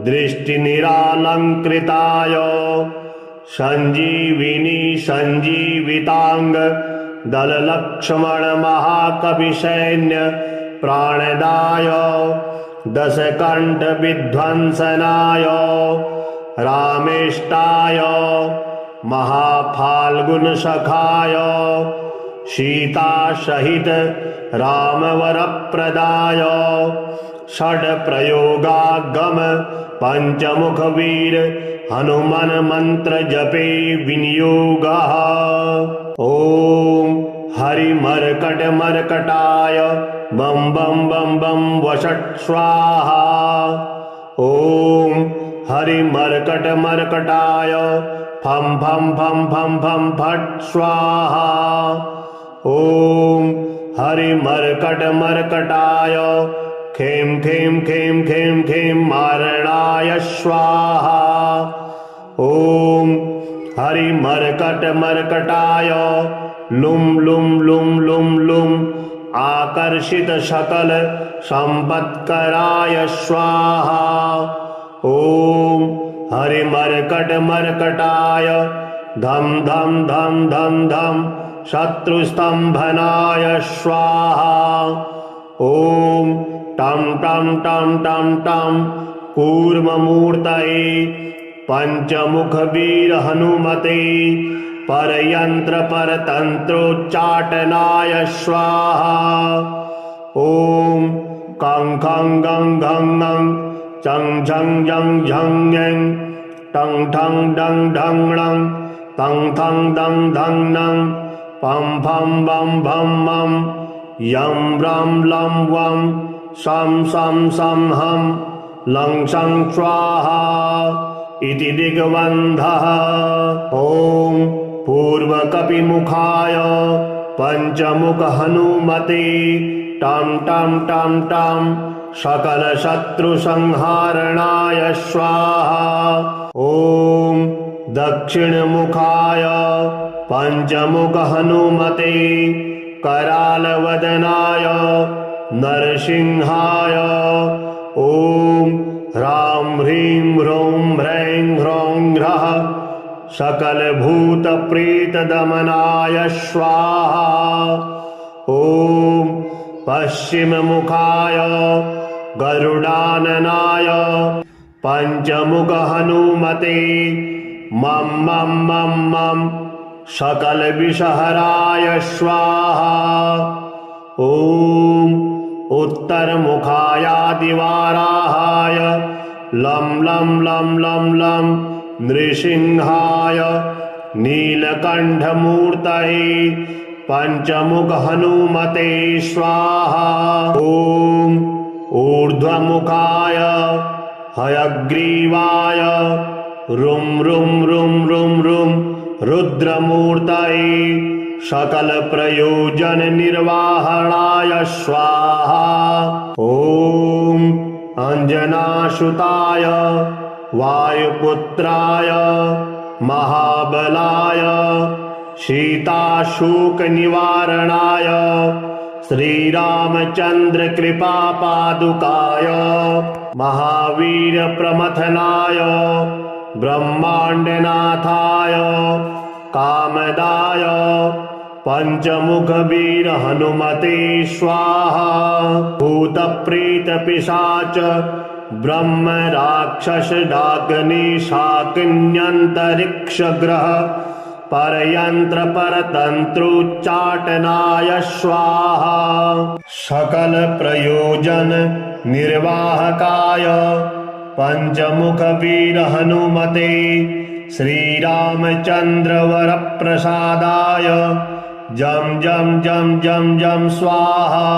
दृष्टिनिरालङ्कृताय सञ्जीविनी सञ्जीविताङ्ग दललक्ष्मण महाकविसैन्य प्राणदाय दशकण्ठ विध्वंसनाय रामेष्टाय महाफाल्गुनसखाय सीता सहित रामवरप्रदाय षड्प्रयोगागम पंचमुख वीर हनुमान मंत्र जपे विनियोगः। ओम हरिमर्कट मर्कटाय बम बम बम बम वषट् स्वाहा। ओम हरिमर्कट मर्कटाय फम फम फम फम फम फट स्वाहा। ओम हरिमर्कट मर्कटाय खेम खेम खेम खेम खेम मारणाय स्वाहा। ओम हरिमर्कट मर्कटाय लुम लुम लुम लुम लुम आकर्षित सकल संपत्कराय स्वाहा। ओम हरिमर्कट मर्कटाय धम धम धम धम धम शत्रुस्तंभनाय स्वाहा। ओम टम टम टम टम टम कूर्ममूर्तये पंचमुख वीर हनुमते परयंत्र परतंत्रोच्चाटनाय स्वाहा। ओम कं खं गं घं ngं चं झं झं झं ngं टं ठं डं ढं णं तं थं दं धं नं पं फं बं भं मं यं रं लं वं शं शं शं हं लं शं स्वाहा इति दिग्बन्धः। ओम पूर्वकपिमुखाय पंचमुख हनुमते टं टं टं टं सकल शत्रु संहारणाय स्वाहा। ओम दक्षिणमुखाय पंचमुख हनुमते करालवदनाय नरसिंहाय ओम ह्रां ह्रीं ह्रौं ह्रैं ह्रौं ह्रः सकल भूत प्रेत दमनाय स्वाहा। ओम पश्चिम मुखाय गरुडाननाय पंचमुख हनुमते मम मम मम मम सकल विषहराय स्वाहा। ओम उत्तर मुखायादिवाराहाय लं लं लं लं लं नृसिंहाय नीलकंठमूर्तये पंचमुख हनुमते स्वाहा। ओम ऊर्ध्वमुखाय हयग्रीवाय रुं रुं रुं रुं रुं रुद्रमूर्तये सकल प्रयोजन निर्वाहणाय स्वाहा। ओम अंजनासुताय वायुपुत्राय महाबलाय सीताशोक निवारणाय श्रीरामचंद्र कृपा पादुकाय महावीर प्रमथनाय ब्रह्मांडनाथाय कामदाय पंचमुख वीर हनुमते स्वाहा। भूत प्रेत पिशाच ब्रह्म राक्षस डाकिनी शाकिन्यंतरिक्ष ग्रह परयंत्र परतंत्रोच्चाटनाय स्वाहा। सकल प्रयोजन निर्वाहकाय पंचमुख वीर हनुमते श्रीरामचंद्र वर प्रसादाय जम जम जम जम जम स्वाहा।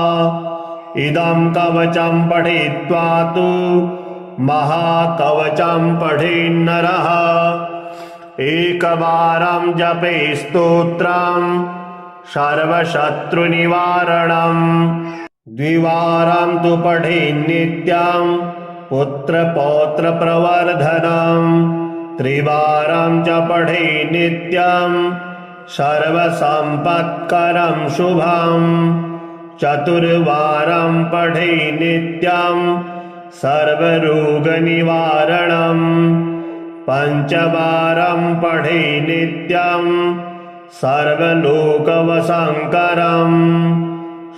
इदं कवचं पठित्वा तु महाकवचं पठेन्नरः एकवारं जपे स्तोत्रं सर्वशत्रुनिवारणं द्विवारं तु पठेन्नित्यं पुत्रपौत्रप्रवर्धनं त्रिवारं च पठेन्नित्यं सर्वसम्पत्करं शुभं चतुर्वारं पठे नित्यं सर्वरोगनिवारणम् पञ्चवारं पठे नित्यं सर्वलोकवशङ्करम्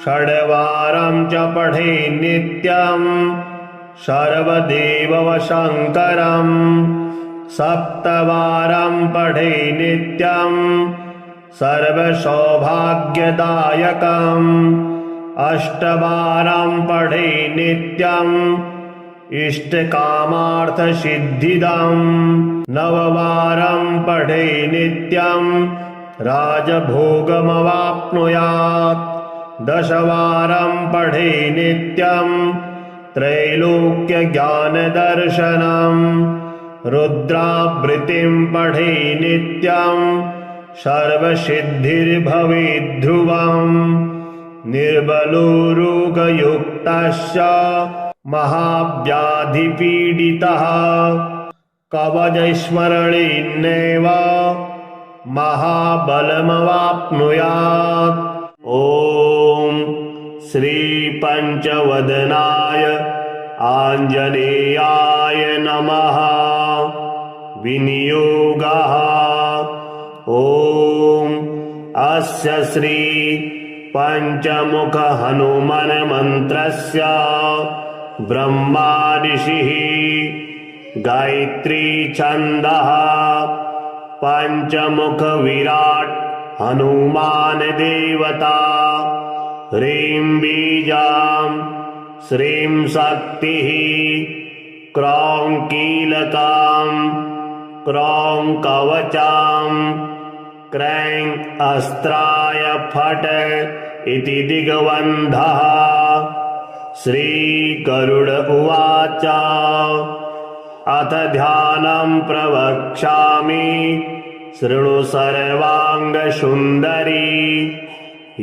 षड्वारं च पठे नित्यं सर्वदेववशङ्करम् सप्तवारं पठे नित्यं सर्वसौभाग्यदायकम् अष्टवारं पठे नित्यम् इष्टकामार्थसिद्धिदम् नववारं पठे नित्यं राजभोगमवाप्नुयात् दशवारं पठे नित्यं त्रैलोक्यज्ञानदर्शनम् रुद्रावृत्तिं पठे नित्यं सर्वसिद्धिर्भवेद्ध्रुवम् निर्बलो रोगयुक्तश्च महाव्याधिपीडितः कवचस्मरणेनैव महाबलमवाप्नुयात्। ॐ श्रीपञ्चवदनाय आञ्जनेयाय नमः। विनियोगः ॐ अस्य श्री पञ्चमुख हनुमन् मन्त्रस्य ब्रह्मा ऋषिः गायत्री छन्दः पञ्चमुख विराट् हनुमान् देवता ह्रीं बीजां श्रीं शक्तिः क्रौं कीलकां क्रौं कवचां क्रैं अस्त्राय फट् इति दिग्बन्धः। श्रीगरुड उवाच अथ ध्यानं प्रवक्ष्यामि शृणु सर्वाङ्गसुन्दरी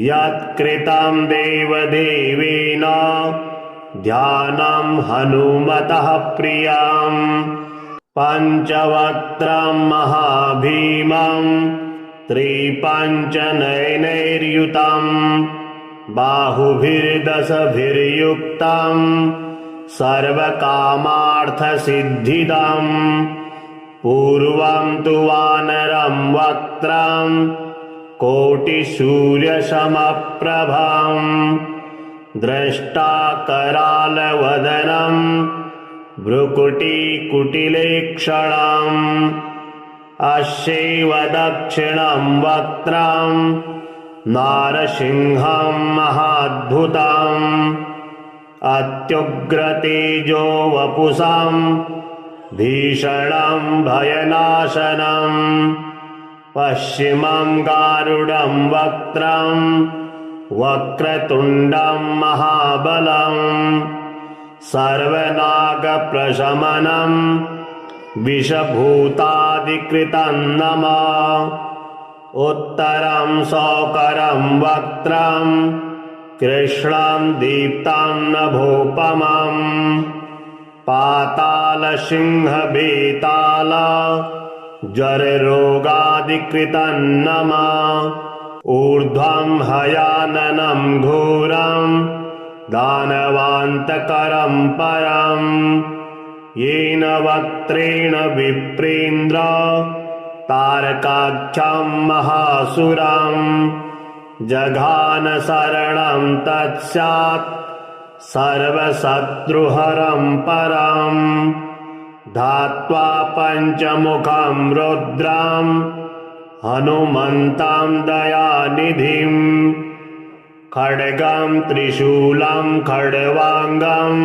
यत्कृतं देवदेवेन ध्यानं हनुमतः प्रियम् पञ्चवक्त्रं महाभीमं त्रिपञ्चनयनैर्युतं बाहुभिर्दशभिर्युक्तं सर्वकामार्थसिद्धिदम् पूर्वं तु वानरं वक्त्रं कोटिसूर्यसमप्रभं द्रष्टाकरालवदनं भ्रुकुटिकुटिलेक्षणम् अस्यैव दक्षिणं वक्त्रं नारसिंहं महाद्भुतम् अत्युग्रतेजो वपुषं भीषणं भयनाशनम् पश्चिमं गारुडं वक्त्रं वक्रतुण्डं महाबलम् सर्वनागप्रशमनं विषभूतादिकृतं नमः उत्तरं सौकरं वक्त्रं कृष्णं दीप्तं नभोपमम् पातालसिंहभेताल ज्वररोगादिकृतं नमः ऊर्ध्वं हयाननं घोरं दानवान्तकरं परम् येन वक्त्रेण विप्रेन्द्र तारकाख्यं महासुरम् जघान शरणं तत्स्यात् सर्वशत्रुहरं परम् धात्वा पञ्चमुखं रुद्रं हनुमन्तं दयानिधिम् खड्गं त्रिशूलं खड्वाङ्गं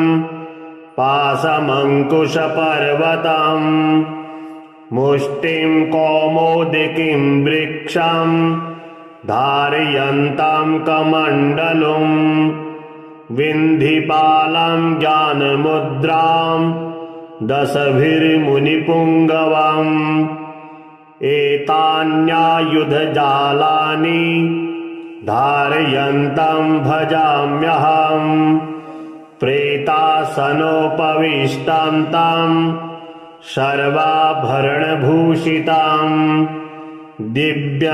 पाशमङ्कुशपर्वतम् मुष्टिं कौमोदिकीं वृक्षं धारयन्तं कमण्डलुम् विन्धिपालं ज्ञानमुद्रां दशभिर्मुनिपुङ्गवम् एतान्यायुधजालानि धारयन्तं भजाम्यहम् प्रेतासनोपविष्टं तं सर्वाभरणभूषितं दिव्यमालाबरधरं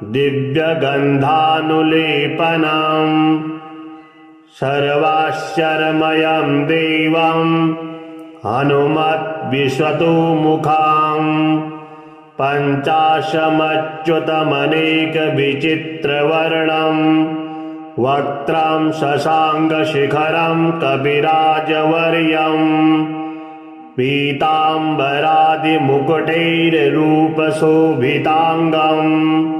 दिव्यगन्धानुलेपनम् सर्वाश्चर्यमयं देवं हनुमद्विश्वतोमुखम् पञ्चाशमच्युतमनेकविचित्रवर्णम् वक्त्रं शशाङ्कशिखरं कविराजवर्यम् पीताम्बरादिमुकुटैर्रूपशोभिताङ्गम्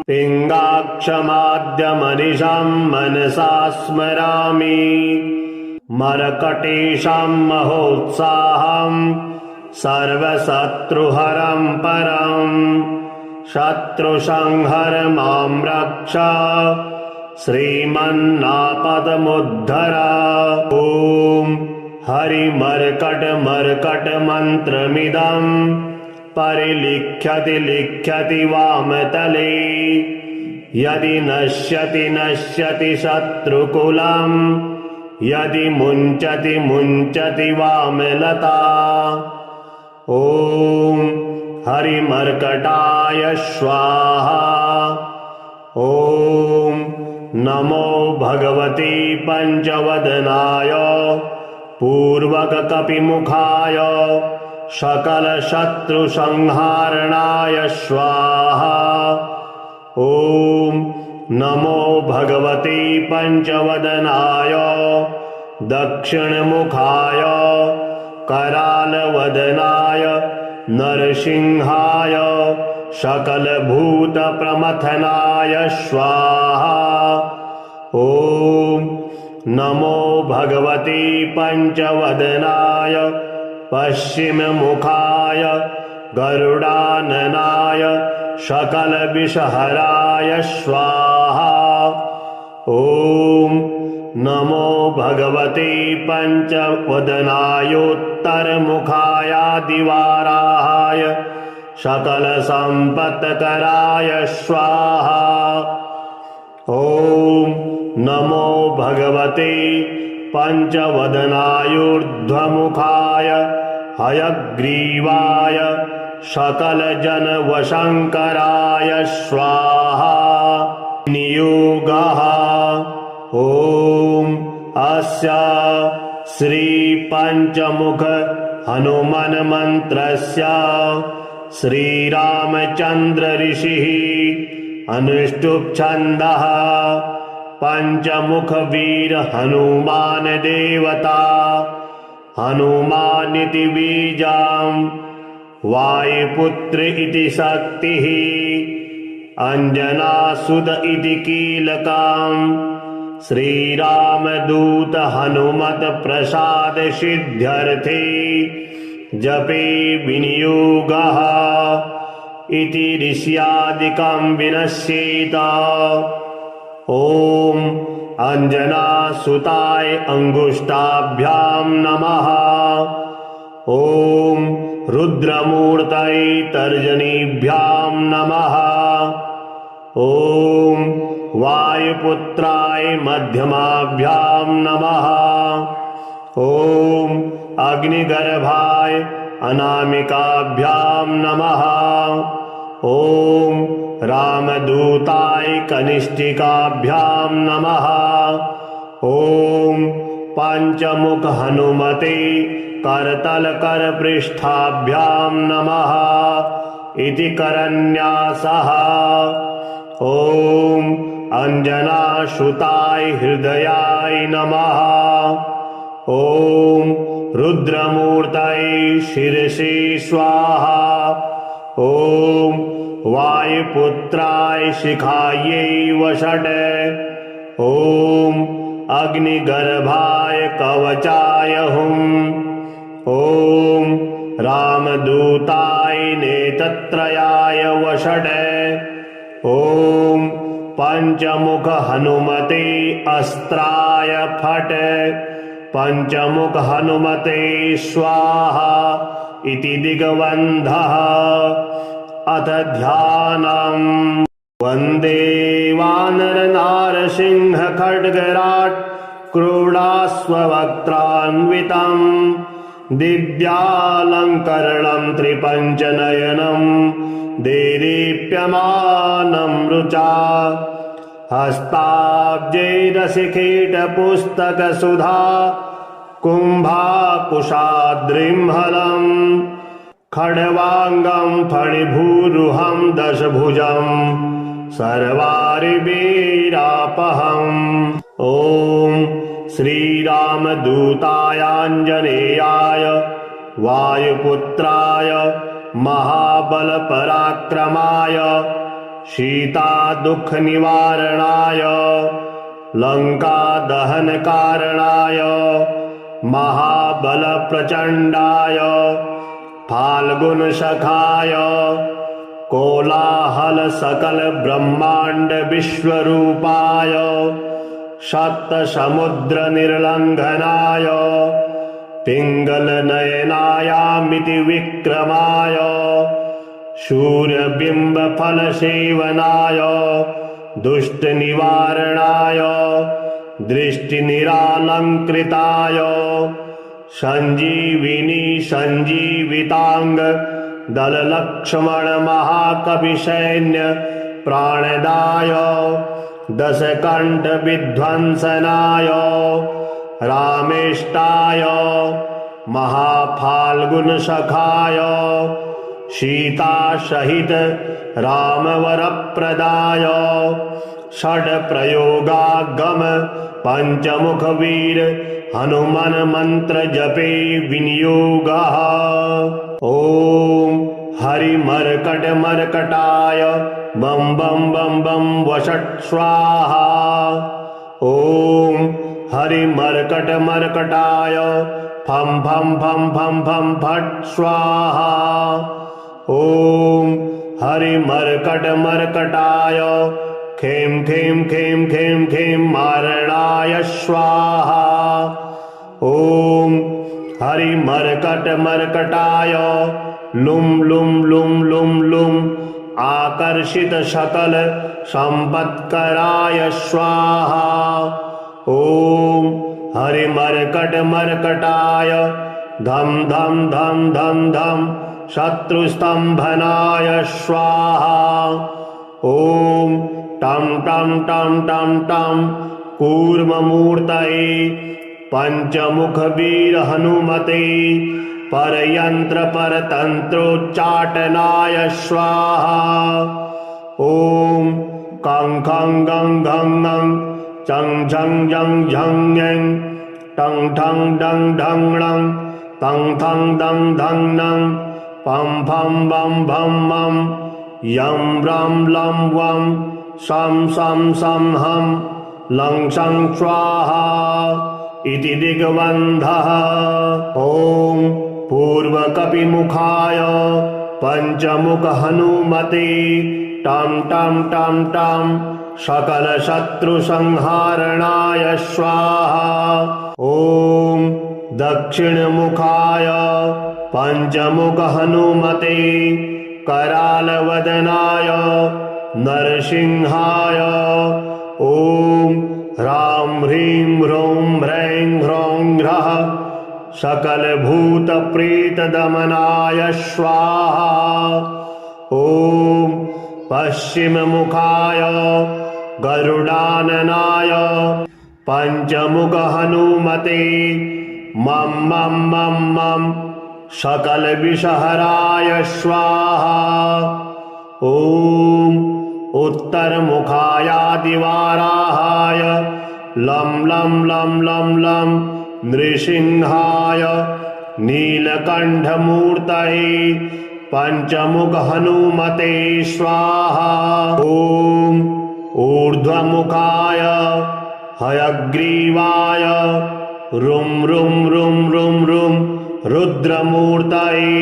पिङ्गाक्षमाद्यमनिशं मनसा स्मरामि मरकटेशं महोत्साहं सर्वशत्रुहरं परम् शत्रुसंहर मां रक्ष श्रीमन्नापदमुद्धर ॐ हरिमर्कटमर्कटमन्त्रमिदं परिलिख्यति लिख्यति वामतले यदि नश्यति नश्यति शत्रुकुलं यदि मुञ्चति मुञ्चति वामलता ॐ हरिमर्कटाय स्वाहा ॐ नमो भगवते पञ्चवदनाय पूर्वककपिमुखाय सकलशत्रुसंहारणाय स्वाहा ॐ नमो भगवते पञ्चवदनाय दक्षिणमुखाय करालवदनाय नरसिंहाय सकलभूतप्रमथनाय स्वाहा ॐ नमो भगवते पञ्चवदनाय पश्चिममुखाय गरुडाननाय सकलविषहराय स्वाहा ॐ नमो भगवते पञ्चवदनायोत्तरमुखायादिवाराहाय सकलसम्पत्कराय स्वाहा ॐ नमो भगवते पञ्चवदनायूर्ध्वमुखाय हयग्रीवाय सकलजनवशङ्कराय स्वाहा नियोगः ॐ अस्य श्रीपञ्चमुख हनुमन्मन्त्रस्य श्रीरामचन्द्र ऋषिः अनुष्टुप् छन्दः पञ्चमुख वीर हनुमान देवता हनुमानिति बीजं वायुपुत्र इति शक्तिः अंजनासुत इति कीलकम् श्रीरामदूत हनुमत प्रसाद सिद्ध्यर्थे जपे विनियोगः इति ऋष्यादिकं विनश्येत ॐ अंजनासुताय अंगुष्ठाभ्यां नमः ॐ रुद्रमूर्तये तर्जनीभ्यां नमः ॐ वायुपुत्राय मध्यमाभ्यां नमः ॐ अग्निगर्भाय अनामिकाभ्यां नमः ॐ रामदूताय कनिष्ठिकाभ्यां नमः ॐ पञ्चमुख हनुमते करतलकरपृष्ठाभ्यां नमः इति करन्यासः ॐ अंजनासुताय हृदयाय नमः ॐ रुद्रमूर्तये शिरसि स्वाहा ॐ वायुपुत्राय शिखायै वषट् ॐ अग्निगर्भाय कवचाय हुम् ॐ रामदूताय नेत्रत्रयाय वषट् ॐ पञ्चमुख हनुमते अस्त्राय फट् पञ्चमुख हनुमते स्वाहा इति दिग्बन्धः अथ ध्यानम् वन्दे वानरनारसिंह खड्गराट् क्रोडास्ववक्त्रान्वितम् दिव्यालङ्करणं त्रिपञ्चनयनं देदीप्यमानं रुचा हस्ताब्जैरसिकीटपुस्तकसुधा कुम्भाकुशाद्रिम्हलम् खड्वाङ्गं फणिभूरुहं दशभुजं सर्वारिवीरापहम् ॐ श्रीरामदूतायाञ्जनेयाय वायुपुत्राय महाबलपराक्रमाय सीतादुःखनिवारणाय लङ्कादहनकारणाय महाबलप्रचण्डाय फाल्गुनसखाय कोलाहलसकलब्रह्माण्डविश्वरूपाय सप्तसमुद्रनिर्लङ्घनाय पिङ्गलनयनायामिति विक्रमाय सूर्यबिम्बफलसेवनाय दुष्टनिवारणाय दृष्टिनिरालङ्कृताय सञ्जीविनी सञ्जीविताङ्ग दललक्ष्मण महाकविसैन्य प्राणदाय दशकण्ठ विध्वंसनाय रामेष्टाय महाफाल्गुनसखाय सीतासहित रामवरप्रदाय षड्प्रयोगागम पञ्चमुखवीर हनुमन मंत्र जपे विनियोगः ॐ हरिमर्कटमर्कटाय बम बम बम बम वषट् स्वाहा ॐ हरिमर्कटमर्कटाय फम फम फम फम फम फट् स्वाहा ॐ हरिमर्कटमर्कटाय खेम खेम खेम खेम खेम मारणाय स्वाहा ॐ हरिमर्कटमर्कटाय लुम लुम लुम लुम लुम आकर्षित सकल संपत्कराय स्वाहा ॐ हरिमर्कटमर्कटाय धम धम धम धम धम शत्रुस्तंभनाय स्वाहा ॐ टम टम टम टम टम कूर्ममूर्तये पंचमुखवीर हनुमते परयंत्र परतंत्रोच्चाटनाय स्वाहा ॐ कं खं गं घं ङं चं झं झं झं ङं टं ठं डं ढं णं तं थं दं धं नं पं फं बं भं मं यं रं लं वं शं शं शं हं लं शं स्वाहा इति दिग्बन्धः ॐ पूर्वकपिमुखाय पंचमुख हनुमते टं टं टं टं सकलशत्रुसंहारणाय स्वाहा ॐ दक्षिणमुखाय पंचमुख हनुमते करालवदनाय नरसिंहाय ॐ ह्रां ह्रीं ह्रूं ह्रैं ह्रौं ह्रः सकलभूतप्रेतदमनाय स्वाहा ॐ पश्चिममुखाय गरुडाननाय पंचमुख हनुमते मं मं मं मं सकलविषहराय स्वाहा ॐ उत्तरमुखायादिवाराहाय लं लं लं लं लं नृसिंहाय नीलकण्ठमूर्तये पंचमुख हनुमते स्वाहा ॐ ऊर्ध्वमुखाय हयग्रीवाय रुं रुं रुं रुं रुं रुद्रमूर्तये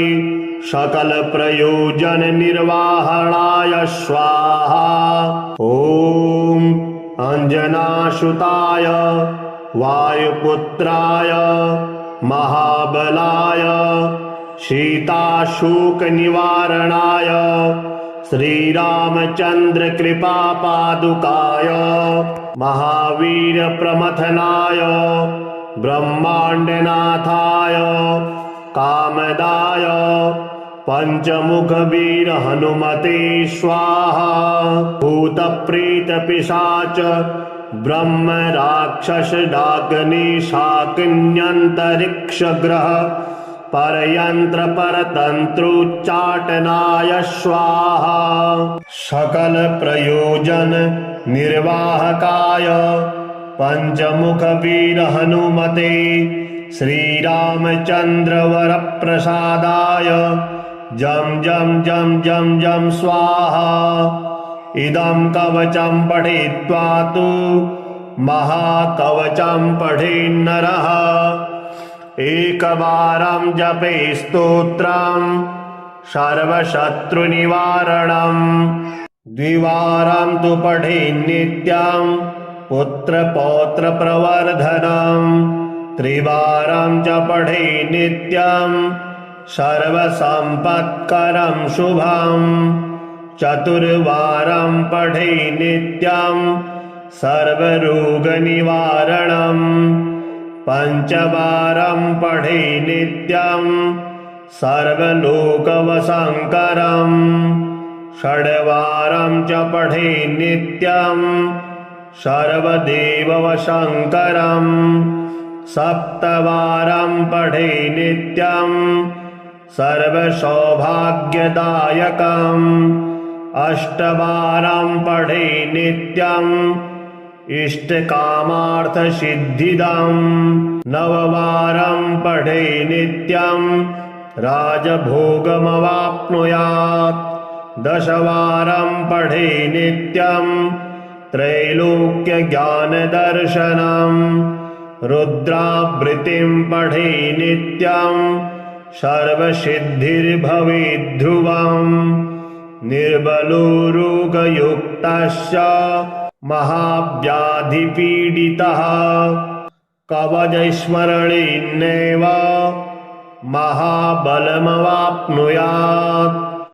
सकल प्रयोजन निर्वाहणाय स्वाहा ॐ अंजनासुताय वायुपुत्राय महाबलाय सीताशोक निवारणाय श्रीरामचंद्र कृपा पादुकाय महावीर प्रमथनाय ब्रह्मांडनाथाय कामदाय पंचमुखवीर हनुमते स्वाहा। भूतप्रेतपिशाच ब्रह्म राक्षस डाकिनी शाकिन्यन्तरिक्षग्रह परयंत्र परतंत्रोच्चाटनाय स्वाहा। सकल प्रयोजन निर्वाहकाय पंचमुखवीर हनुमते श्रीरामचंद्र वरप्रसादाय जम जम जम जम जम स्वाहा। इदं कवचं पठित्वा तु महाकवचं पठेन्नरः। एकवारं जपे स्तोत्रं सर्वशत्रुनिवारणम्। द्विवारं तु पठेन्नित्यं पुत्रपौत्रप्रवर्धनम्। त्रिवारं च पठेन्नित्यं सर्वसम्पत्करं शुभम्। चतुर्वारं पठेन्नित्यं सर्वरोगनिवारणम्। पंचवारं पठेन्नित्यं सर्वलोकवशङ्करम्। षड्वारं च पठेन्नित्यं सर्वदेववशङ्करम्। सप्तवारं पठेन्नित्यं सर्वसौभाग्यदायकम्। अष्टवारं पठेन्नित्यं इष्टकामार्थसिद्धिदम्। नववारं पठेन्नित्यं राजभोगमवाप्नुयात्। दशवारं पठेन्नित्यं त्रैलोक्यज्ञानदर्शनम्। रुद्रावृत्तिं पठेन्नित्यं सर्वसिद्धिर्भवेद्ध्रुवम्। निर्बलो रोगयुक्तश्च महाव्याधिपीडितः कवचस्मरणेनैव महाबलमवाप्नुयात्।